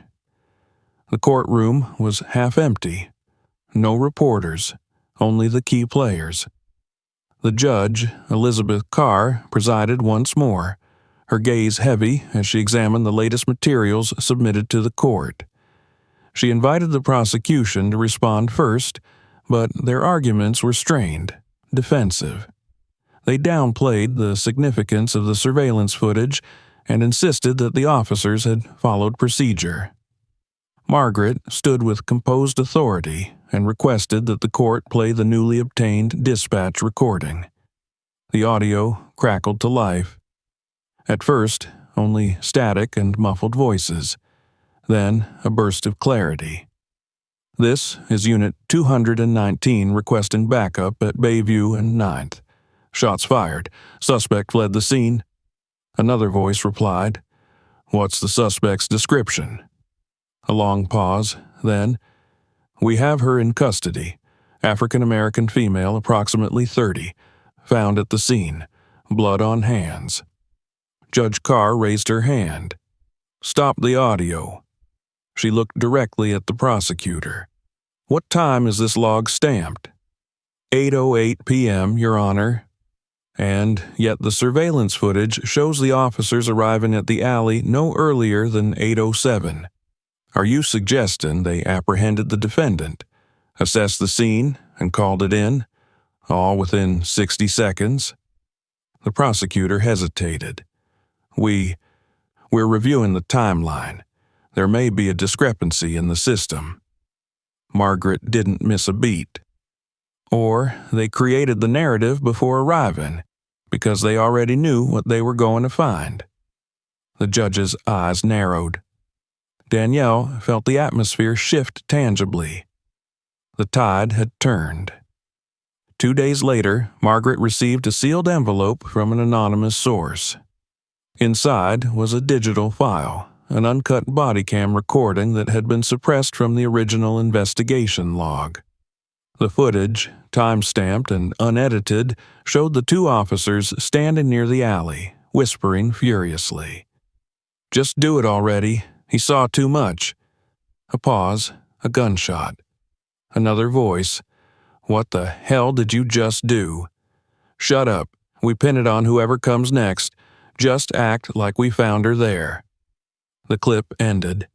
The courtroom was half empty. No reporters, only the key players. The judge, Elizabeth Carr, presided once more, her gaze heavy as she examined the latest materials submitted to the court. She invited the prosecution to respond first, but their arguments were strained, defensive. They downplayed the significance of the surveillance footage and insisted that the officers had followed procedure. Margaret stood with composed authority and requested that the court play the newly obtained dispatch recording. The audio crackled to life. At first, only static and muffled voices. Then, a burst of clarity. This is Unit 219 requesting backup at Bayview and 9th. Shots fired. Suspect fled the scene. Another voice replied, "What's the suspect's description?" A long pause, then, "We have her in custody. African-American female, approximately 30, found at the scene. Blood on hands." Judge Carr raised her hand. "Stop the audio." She looked directly at the prosecutor. "What time is this log stamped?" 8:08 p.m., Your Honor." And yet the surveillance footage shows the officers arriving at the alley no earlier than 8:07. Are you suggesting they apprehended the defendant, assessed the scene, and called it in, all within 60 seconds? The prosecutor hesitated. We're reviewing the timeline. There may be a discrepancy in the system. Margaret didn't miss a beat. Or they created the narrative before arriving, because they already knew what they were going to find. The judge's eyes narrowed. Danielle felt the atmosphere shift tangibly. The tide had turned. 2 days later, Margaret received a sealed envelope from an anonymous source. Inside was a digital file, an uncut body cam recording that had been suppressed from the original investigation log. The footage, time-stamped and unedited, showed the two officers standing near the alley, whispering furiously. "Just do it already. He saw too much." A pause, a gunshot. Another voice. "What the hell did you just do?" "Shut up. We pin it on whoever comes next. Just act like we found her there." The clip ended.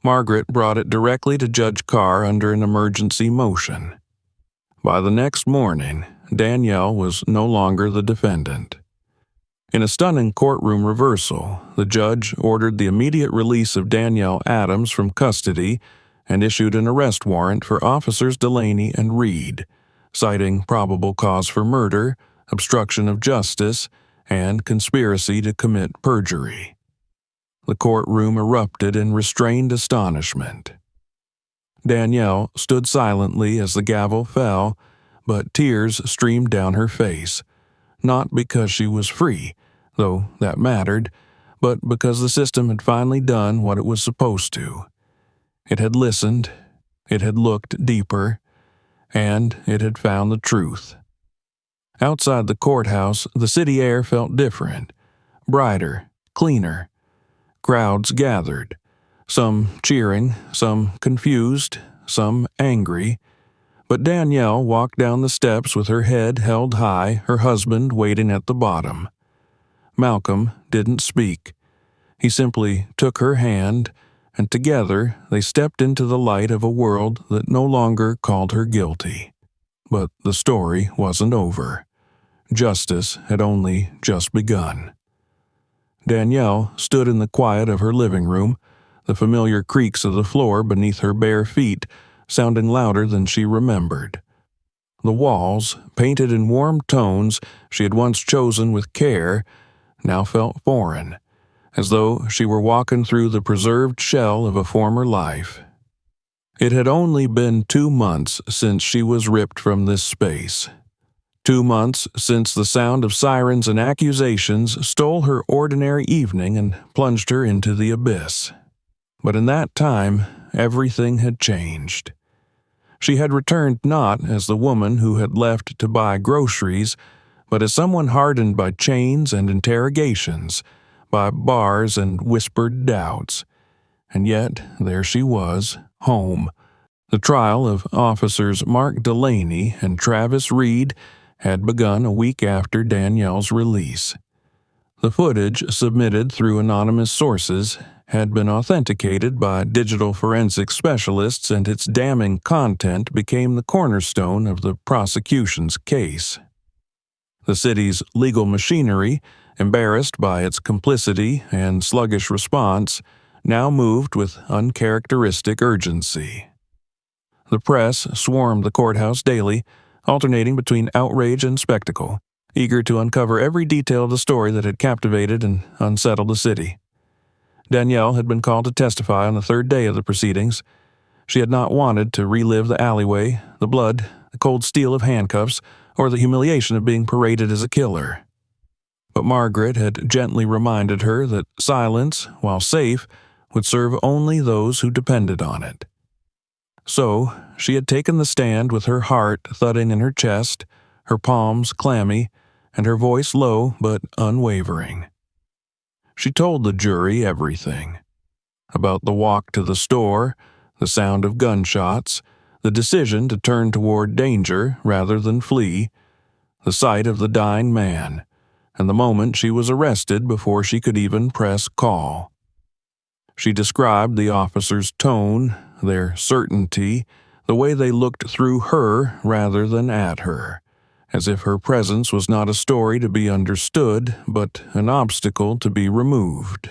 Margaret brought it directly to Judge Carr under an emergency motion. By the next morning, Danielle was no longer the defendant. In a stunning courtroom reversal, the judge ordered the immediate release of Danielle Adams from custody and issued an arrest warrant for Officers Delaney and Reed, citing probable cause for murder, obstruction of justice, and conspiracy to commit perjury. The courtroom erupted in restrained astonishment. Danielle stood silently as the gavel fell, but tears streamed down her face, not because she was free, though that mattered, but because the system had finally done what it was supposed to. It had listened, it had looked deeper, and it had found the truth. Outside the courthouse, the city air felt different, brighter, cleaner. Crowds gathered, some cheering, some confused, some angry. But Danielle walked down the steps with her head held high, her husband waiting at the bottom. Malcolm didn't speak. He simply took her hand, and together they stepped into the light of a world that no longer called her guilty. But the story wasn't over. Justice had only just begun. Danielle stood in the quiet of her living room, the familiar creaks of the floor beneath her bare feet sounding louder than she remembered. The walls, painted in warm tones she had once chosen with care, now felt foreign, as though she were walking through the preserved shell of a former life. It had only been 2 months since she was ripped from this space. 2 months since the sound of sirens and accusations stole her ordinary evening and plunged her into the abyss. But in that time, everything had changed. She had returned not as the woman who had left to buy groceries, but as someone hardened by chains and interrogations, by bars and whispered doubts. And yet, there she was, home. The trial of Officers Mark Delaney and Travis Reed had begun a week after Danielle's release. The footage submitted through anonymous sources had been authenticated by digital forensic specialists, and its damning content became the cornerstone of the prosecution's case. The city's legal machinery, embarrassed by its complicity and sluggish response, now moved with uncharacteristic urgency. The press swarmed the courthouse daily, alternating between outrage and spectacle, eager to uncover every detail of the story that had captivated and unsettled the city. Danielle had been called to testify on the third day of the proceedings. She had not wanted to relive the alleyway, the blood, the cold steel of handcuffs, or the humiliation of being paraded as a killer. But Margaret had gently reminded her that silence, while safe, would serve only those who depended on it. So, she had taken the stand with her heart thudding in her chest, her palms clammy, and her voice low but unwavering. She told the jury everything. About the walk to the store, the sound of gunshots, the decision to turn toward danger rather than flee, the sight of the dying man, and the moment she was arrested before she could even press call. She described the officers' tone, their certainty, the way they looked through her rather than at her, as if her presence was not a story to be understood, but an obstacle to be removed.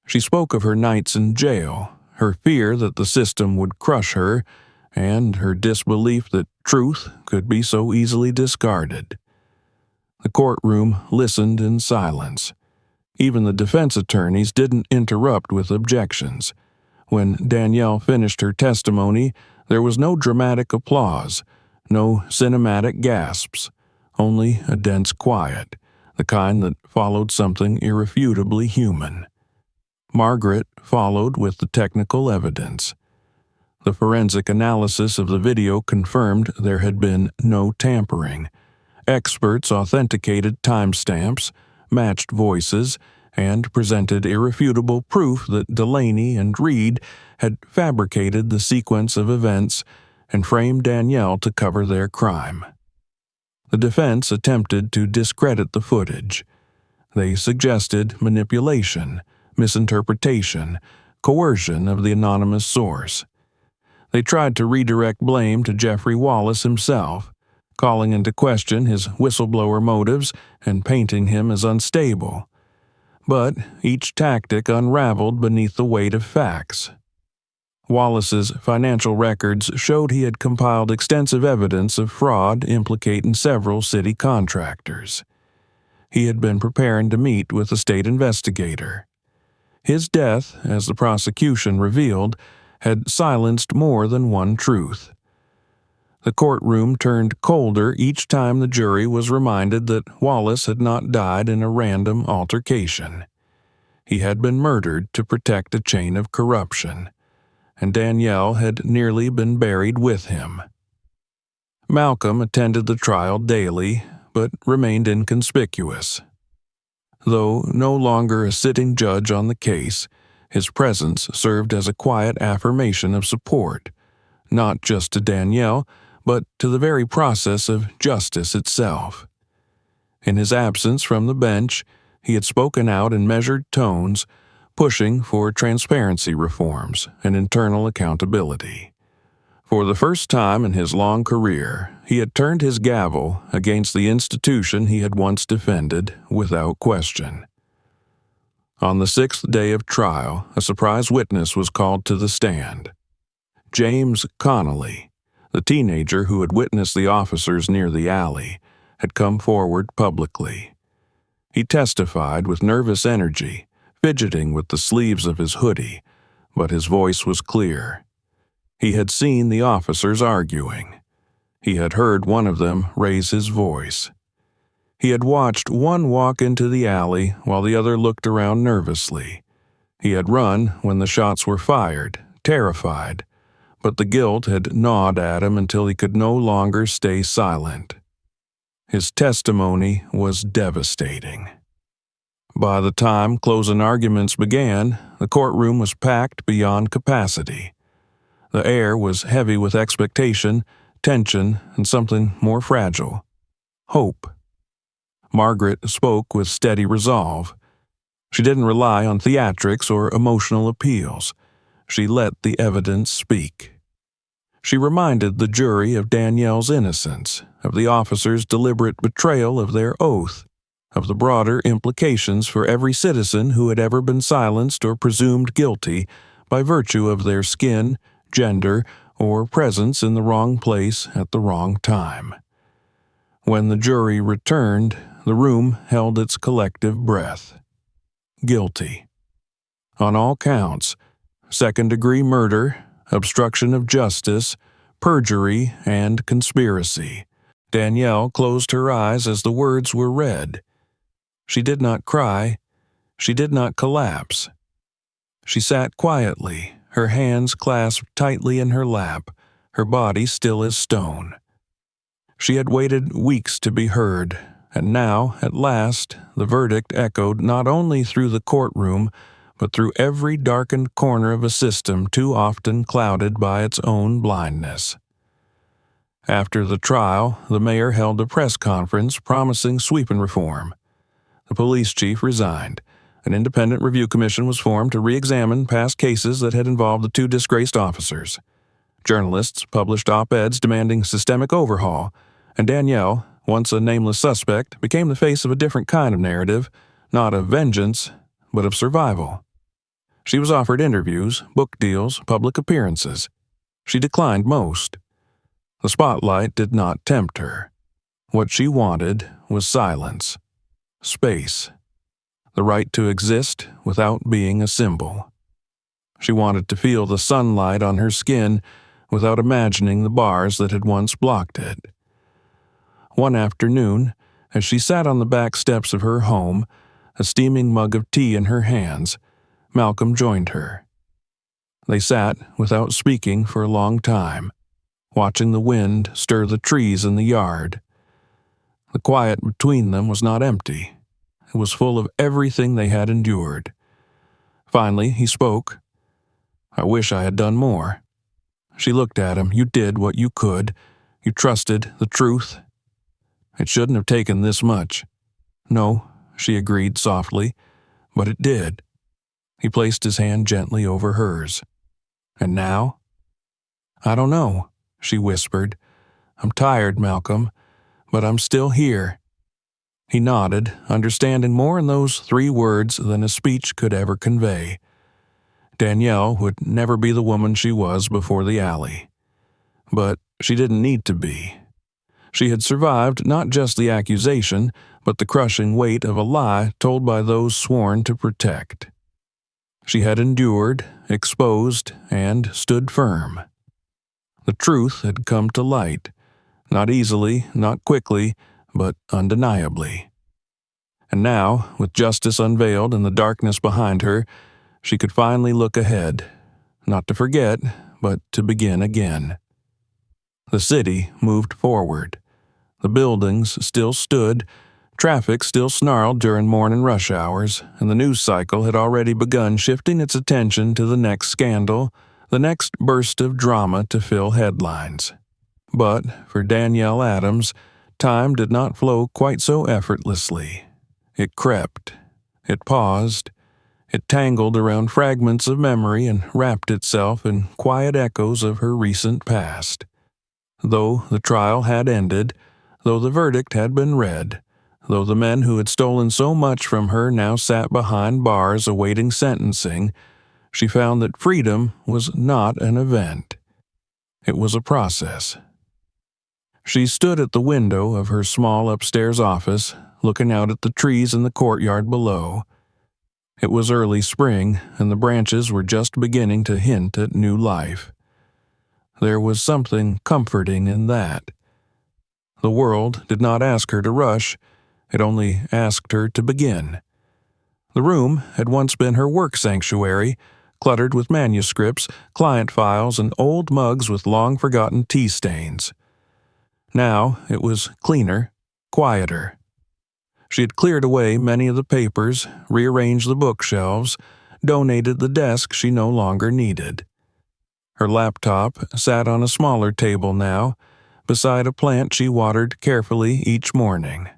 She spoke of her nights in jail, her fear that the system would crush her, and her disbelief that truth could be so easily discarded. The courtroom listened in silence. Even the defense attorneys didn't interrupt with objections. When Danielle finished her testimony, there was no dramatic applause, no cinematic gasps, only a dense quiet, the kind that followed something irrefutably human. Margaret followed with the technical evidence. The forensic analysis of the video confirmed there had been no tampering. Experts authenticated timestamps, matched voices, and presented irrefutable proof that Delaney and Reed had fabricated the sequence of events and framed Danielle to cover their crime. The defense attempted to discredit the footage. They suggested manipulation, misinterpretation, coercion of the anonymous source. They tried to redirect blame to Jeffrey Wallace himself, calling into question his whistleblower motives and painting him as unstable. But each tactic unraveled beneath the weight of facts. Wallace's financial records showed he had compiled extensive evidence of fraud implicating several city contractors. He had been preparing to meet with a state investigator. His death, as the prosecution revealed, had silenced more than one truth. The courtroom turned colder each time the jury was reminded that Wallace had not died in a random altercation. He had been murdered to protect a chain of corruption, and Danielle had nearly been buried with him. Malcolm attended the trial daily, but remained inconspicuous. Though no longer a sitting judge on the case, his presence served as a quiet affirmation of support, not just to Danielle, but to the very process of justice itself. In his absence from the bench, he had spoken out in measured tones, pushing for transparency reforms and internal accountability. For the first time in his long career, he had turned his gavel against the institution he had once defended without question. On the 6th day of trial, a surprise witness was called to the stand. James Connolly, the teenager who had witnessed the officers near the alley, had come forward publicly. He testified with nervous energy, fidgeting with the sleeves of his hoodie, but his voice was clear. He had seen the officers arguing. He had heard one of them raise his voice. He had watched one walk into the alley while the other looked around nervously. He had run when the shots were fired, terrified, but the guilt had gnawed at him until he could no longer stay silent. His testimony was devastating. By the time closing arguments began, the courtroom was packed beyond capacity. The air was heavy with expectation, tension, and something more fragile: hope. Margaret spoke with steady resolve. She didn't rely on theatrics or emotional appeals. She let the evidence speak. She reminded the jury of Danielle's innocence, of the officers' deliberate betrayal of their oath, of the broader implications for every citizen who had ever been silenced or presumed guilty by virtue of their skin, gender, or presence in the wrong place at the wrong time. When the jury returned, the room held its collective breath. Guilty. On all counts: second-degree murder, obstruction of justice, perjury, and conspiracy. Danielle closed her eyes as the words were read. She did not cry. She did not collapse. She sat quietly, her hands clasped tightly in her lap, her body still as stone. She had waited weeks to be heard, and now, at last, the verdict echoed not only through the courtroom, but through every darkened corner of a system too often clouded by its own blindness. After the trial, the mayor held a press conference promising sweeping reform. The police chief resigned. An independent review commission was formed to re-examine past cases that had involved the two disgraced officers. Journalists published op-eds demanding systemic overhaul, and Danielle, once a nameless suspect, became the face of a different kind of narrative, not of vengeance, but of survival. She was offered interviews, book deals, public appearances. She declined most. The spotlight did not tempt her. What she wanted was silence, space, the right to exist without being a symbol. She wanted to feel the sunlight on her skin without imagining the bars that had once blocked it. One afternoon, as she sat on the back steps of her home, a steaming mug of tea in her hands, Malcolm joined her. They sat without speaking for a long time, watching the wind stir the trees in the yard. The quiet between them was not empty. It was full of everything they had endured. Finally, he spoke. "I wish I had done more." She looked at him. "You did what you could. You trusted the truth. It shouldn't have taken this much." "No," she agreed softly, "but it did." He placed his hand gently over hers. "And now?" "I don't know," she whispered. "I'm tired, Malcolm, but I'm still here." He nodded, understanding more in those 3 words than a speech could ever convey. Danielle would never be the woman she was before the alley. But she didn't need to be. She had survived not just the accusation, but the crushing weight of a lie told by those sworn to protect. She had endured, exposed, and stood firm. The truth had come to light, not easily, not quickly, but undeniably. And now, with justice unveiled and the darkness behind her, she could finally look ahead, not to forget, but to begin again. The city moved forward. The buildings still stood, traffic still snarled during morning rush hours, and the news cycle had already begun shifting its attention to the next scandal, the next burst of drama to fill headlines. But for Danielle Adams, time did not flow quite so effortlessly. It crept. It paused. It tangled around fragments of memory and wrapped itself in quiet echoes of her recent past. Though the trial had ended, though the verdict had been read, though the men who had stolen so much from her now sat behind bars awaiting sentencing, she found that freedom was not an event. It was a process. She stood at the window of her small upstairs office, looking out at the trees in the courtyard below. It was early spring, and the branches were just beginning to hint at new life. There was something comforting in that. The world did not ask her to rush, it only asked her to begin. The room had once been her work sanctuary, cluttered with manuscripts, client files, and old mugs with long-forgotten tea stains. Now it was cleaner, quieter. She had cleared away many of the papers, rearranged the bookshelves, donated the desk she no longer needed. Her laptop sat on a smaller table now, beside a plant she watered carefully each morning.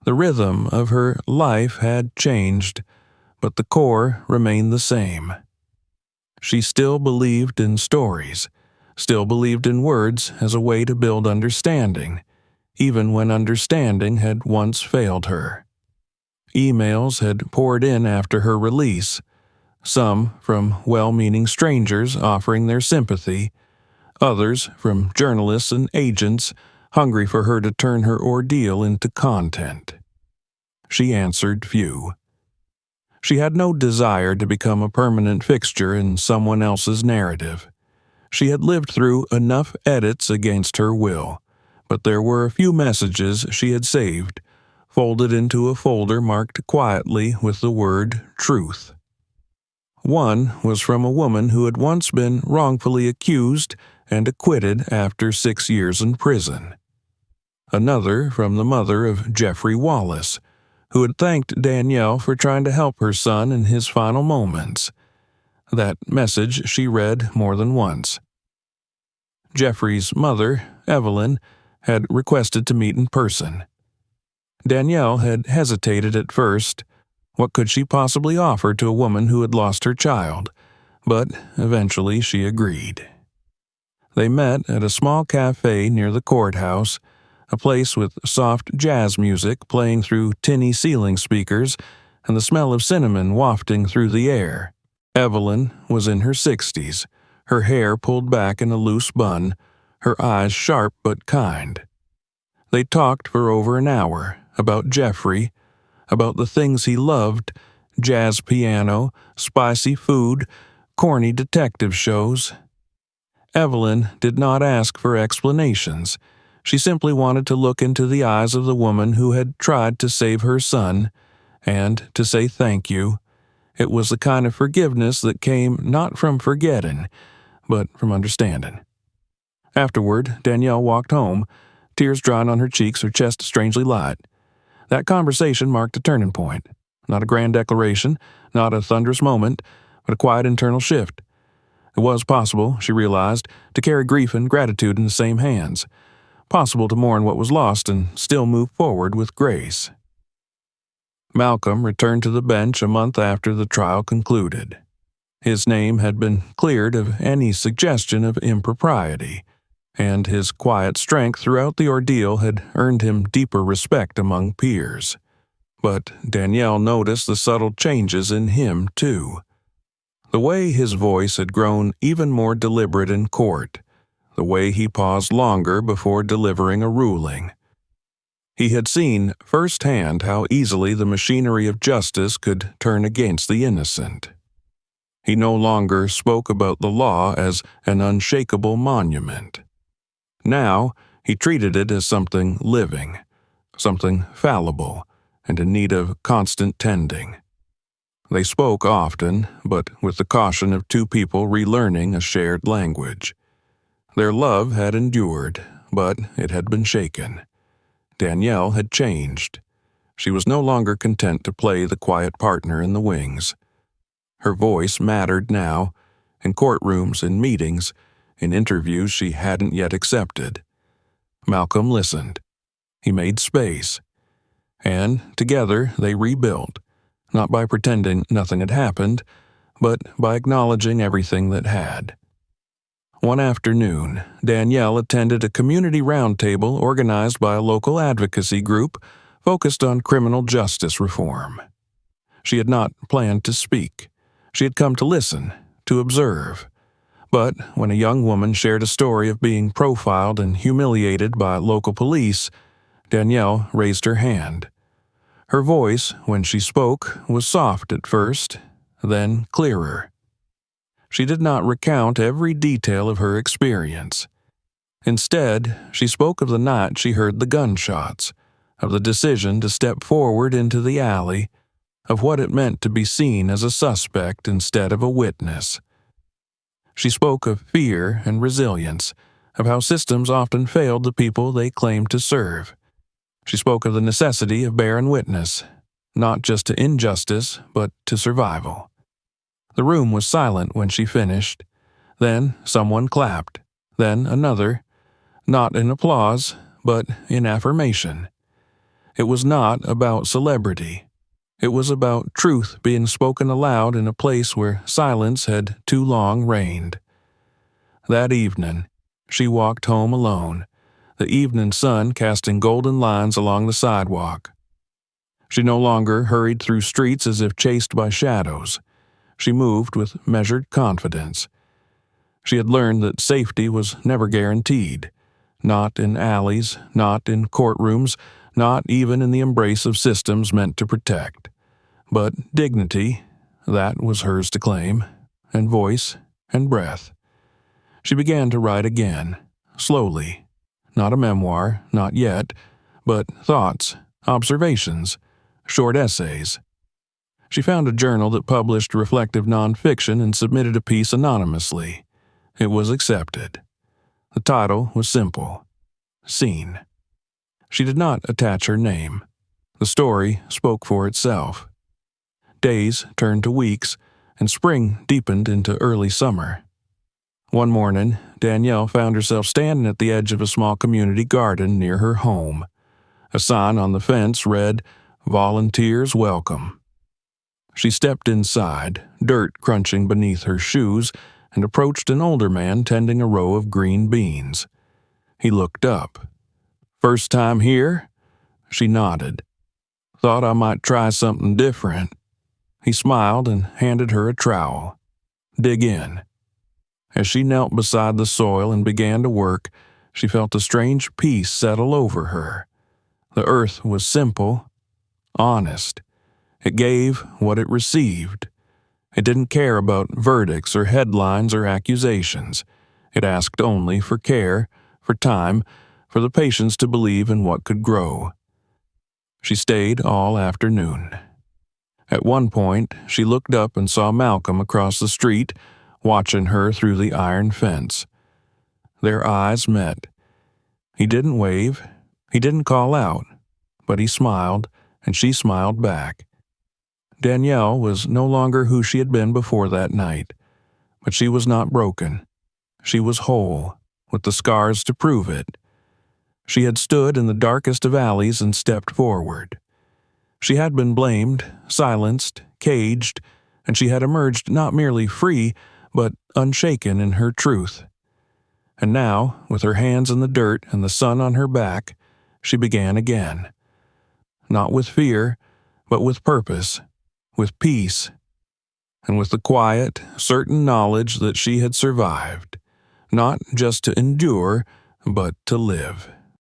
The rhythm of her life had changed, but the core remained the same. She still believed in stories, still believed in words as a way to build understanding, even when understanding had once failed her. Emails had poured in after her release, some from well-meaning strangers offering their sympathy, others from journalists and agents hungry for her to turn her ordeal into content. She answered few. She had no desire to become a permanent fixture in someone else's narrative. She had lived through enough edits against her will, but there were a few messages she had saved, folded into a folder marked quietly with the word truth. One was from a woman who had once been wrongfully accused and acquitted after 6 years in prison. Another from the mother of Jeffrey Wallace, who had thanked Danielle for trying to help her son in his final moments. That message she read more than once. Jeffrey's mother, Evelyn, had requested to meet in person. Danielle had hesitated at first. What could she possibly offer to a woman who had lost her child? But eventually she agreed. They met at a small cafe near the courthouse, a place with soft jazz music playing through tinny ceiling speakers and the smell of cinnamon wafting through the air. Evelyn was in her 60s, her hair pulled back in a loose bun, her eyes sharp but kind. They talked for over an hour about Jeffrey, about the things he loved, jazz piano, spicy food, corny detective shows. Evelyn did not ask for explanations. She simply wanted to look into the eyes of the woman who had tried to save her son, and to say thank you. It was the kind of forgiveness that came not from forgetting, but from understanding. Afterward, Danielle walked home, tears drying on her cheeks, her chest strangely light. That conversation marked a turning point. Not a grand declaration, not a thunderous moment, but a quiet internal shift. It was possible, she realized, to carry grief and gratitude in the same hands. Possible to mourn what was lost and still move forward with grace. Malcolm returned to the bench a month after the trial concluded. His name had been cleared of any suggestion of impropriety, and his quiet strength throughout the ordeal had earned him deeper respect among peers. But Danielle noticed the subtle changes in him, too. The way his voice had grown even more deliberate in court, the way he paused longer before delivering a ruling. He had seen firsthand how easily the machinery of justice could turn against the innocent. He no longer spoke about the law as an unshakable monument. Now, he treated it as something living, something fallible, and in need of constant tending. They spoke often, but with the caution of two people relearning a shared language. Their love had endured, but it had been shaken. Danielle had changed. She was no longer content to play the quiet partner in the wings. Her voice mattered now, in courtrooms, in meetings, in interviews she hadn't yet accepted. Malcolm listened. He made space. And together they rebuilt, not by pretending nothing had happened, but by acknowledging everything that had. One afternoon, Danielle attended a community roundtable organized by a local advocacy group focused on criminal justice reform. She had not planned to speak. She had come to listen, to observe. But when a young woman shared a story of being profiled and humiliated by local police, Danielle raised her hand. Her voice, when she spoke, was soft at first, then clearer. She did not recount every detail of her experience. Instead, she spoke of the night she heard the gunshots, of the decision to step forward into the alley, of what it meant to be seen as a suspect instead of a witness. She spoke of fear and resilience, of how systems often failed the people they claimed to serve. She spoke of the necessity of bearing witness, not just to injustice, but to survival. The room was silent when she finished. Then someone clapped, then another, not in applause, but in affirmation. It was not about celebrity. It was about truth being spoken aloud in a place where silence had too long reigned. That evening, she walked home alone, the evening sun casting golden lines along the sidewalk. She no longer hurried through streets as if chased by shadows. She moved with measured confidence. She had learned that safety was never guaranteed, not in alleys, not in courtrooms, not even in the embrace of systems meant to protect. But dignity, that was hers to claim, and voice and breath. She began to write again, slowly. Not a memoir, not yet, but thoughts, observations, short essays. She found a journal that published reflective nonfiction and submitted a piece anonymously. It was accepted. The title was simple: Seen. She did not attach her name. The story spoke for itself. Days turned to weeks, and spring deepened into early summer. One morning, Danielle found herself standing at the edge of a small community garden near her home. A sign on the fence read, "Volunteers Welcome." She stepped inside, dirt crunching beneath her shoes, and approached an older man tending a row of green beans. He looked up. "First time here?" She nodded. "Thought I might try something different." He smiled and handed her a trowel. "Dig in." As she knelt beside the soil and began to work, she felt a strange peace settle over her. The earth was simple, honest. It gave what it received. It didn't care about verdicts or headlines or accusations. It asked only for care, for time, for the patience to believe in what could grow. She stayed all afternoon. At one point, she looked up and saw Malcolm across the street, watching her through the iron fence. Their eyes met. He didn't wave, he didn't call out, but he smiled, and she smiled back. Danielle was no longer who she had been before that night, but she was not broken. She was whole, with the scars to prove it. She had stood in the darkest of alleys and stepped forward. She had been blamed, silenced, caged, and she had emerged not merely free, but unshaken in her truth. And now, with her hands in the dirt and the sun on her back, she began again. Not with fear, but with purpose, with peace, and with the quiet, certain knowledge that she had survived, not just to endure, but to live.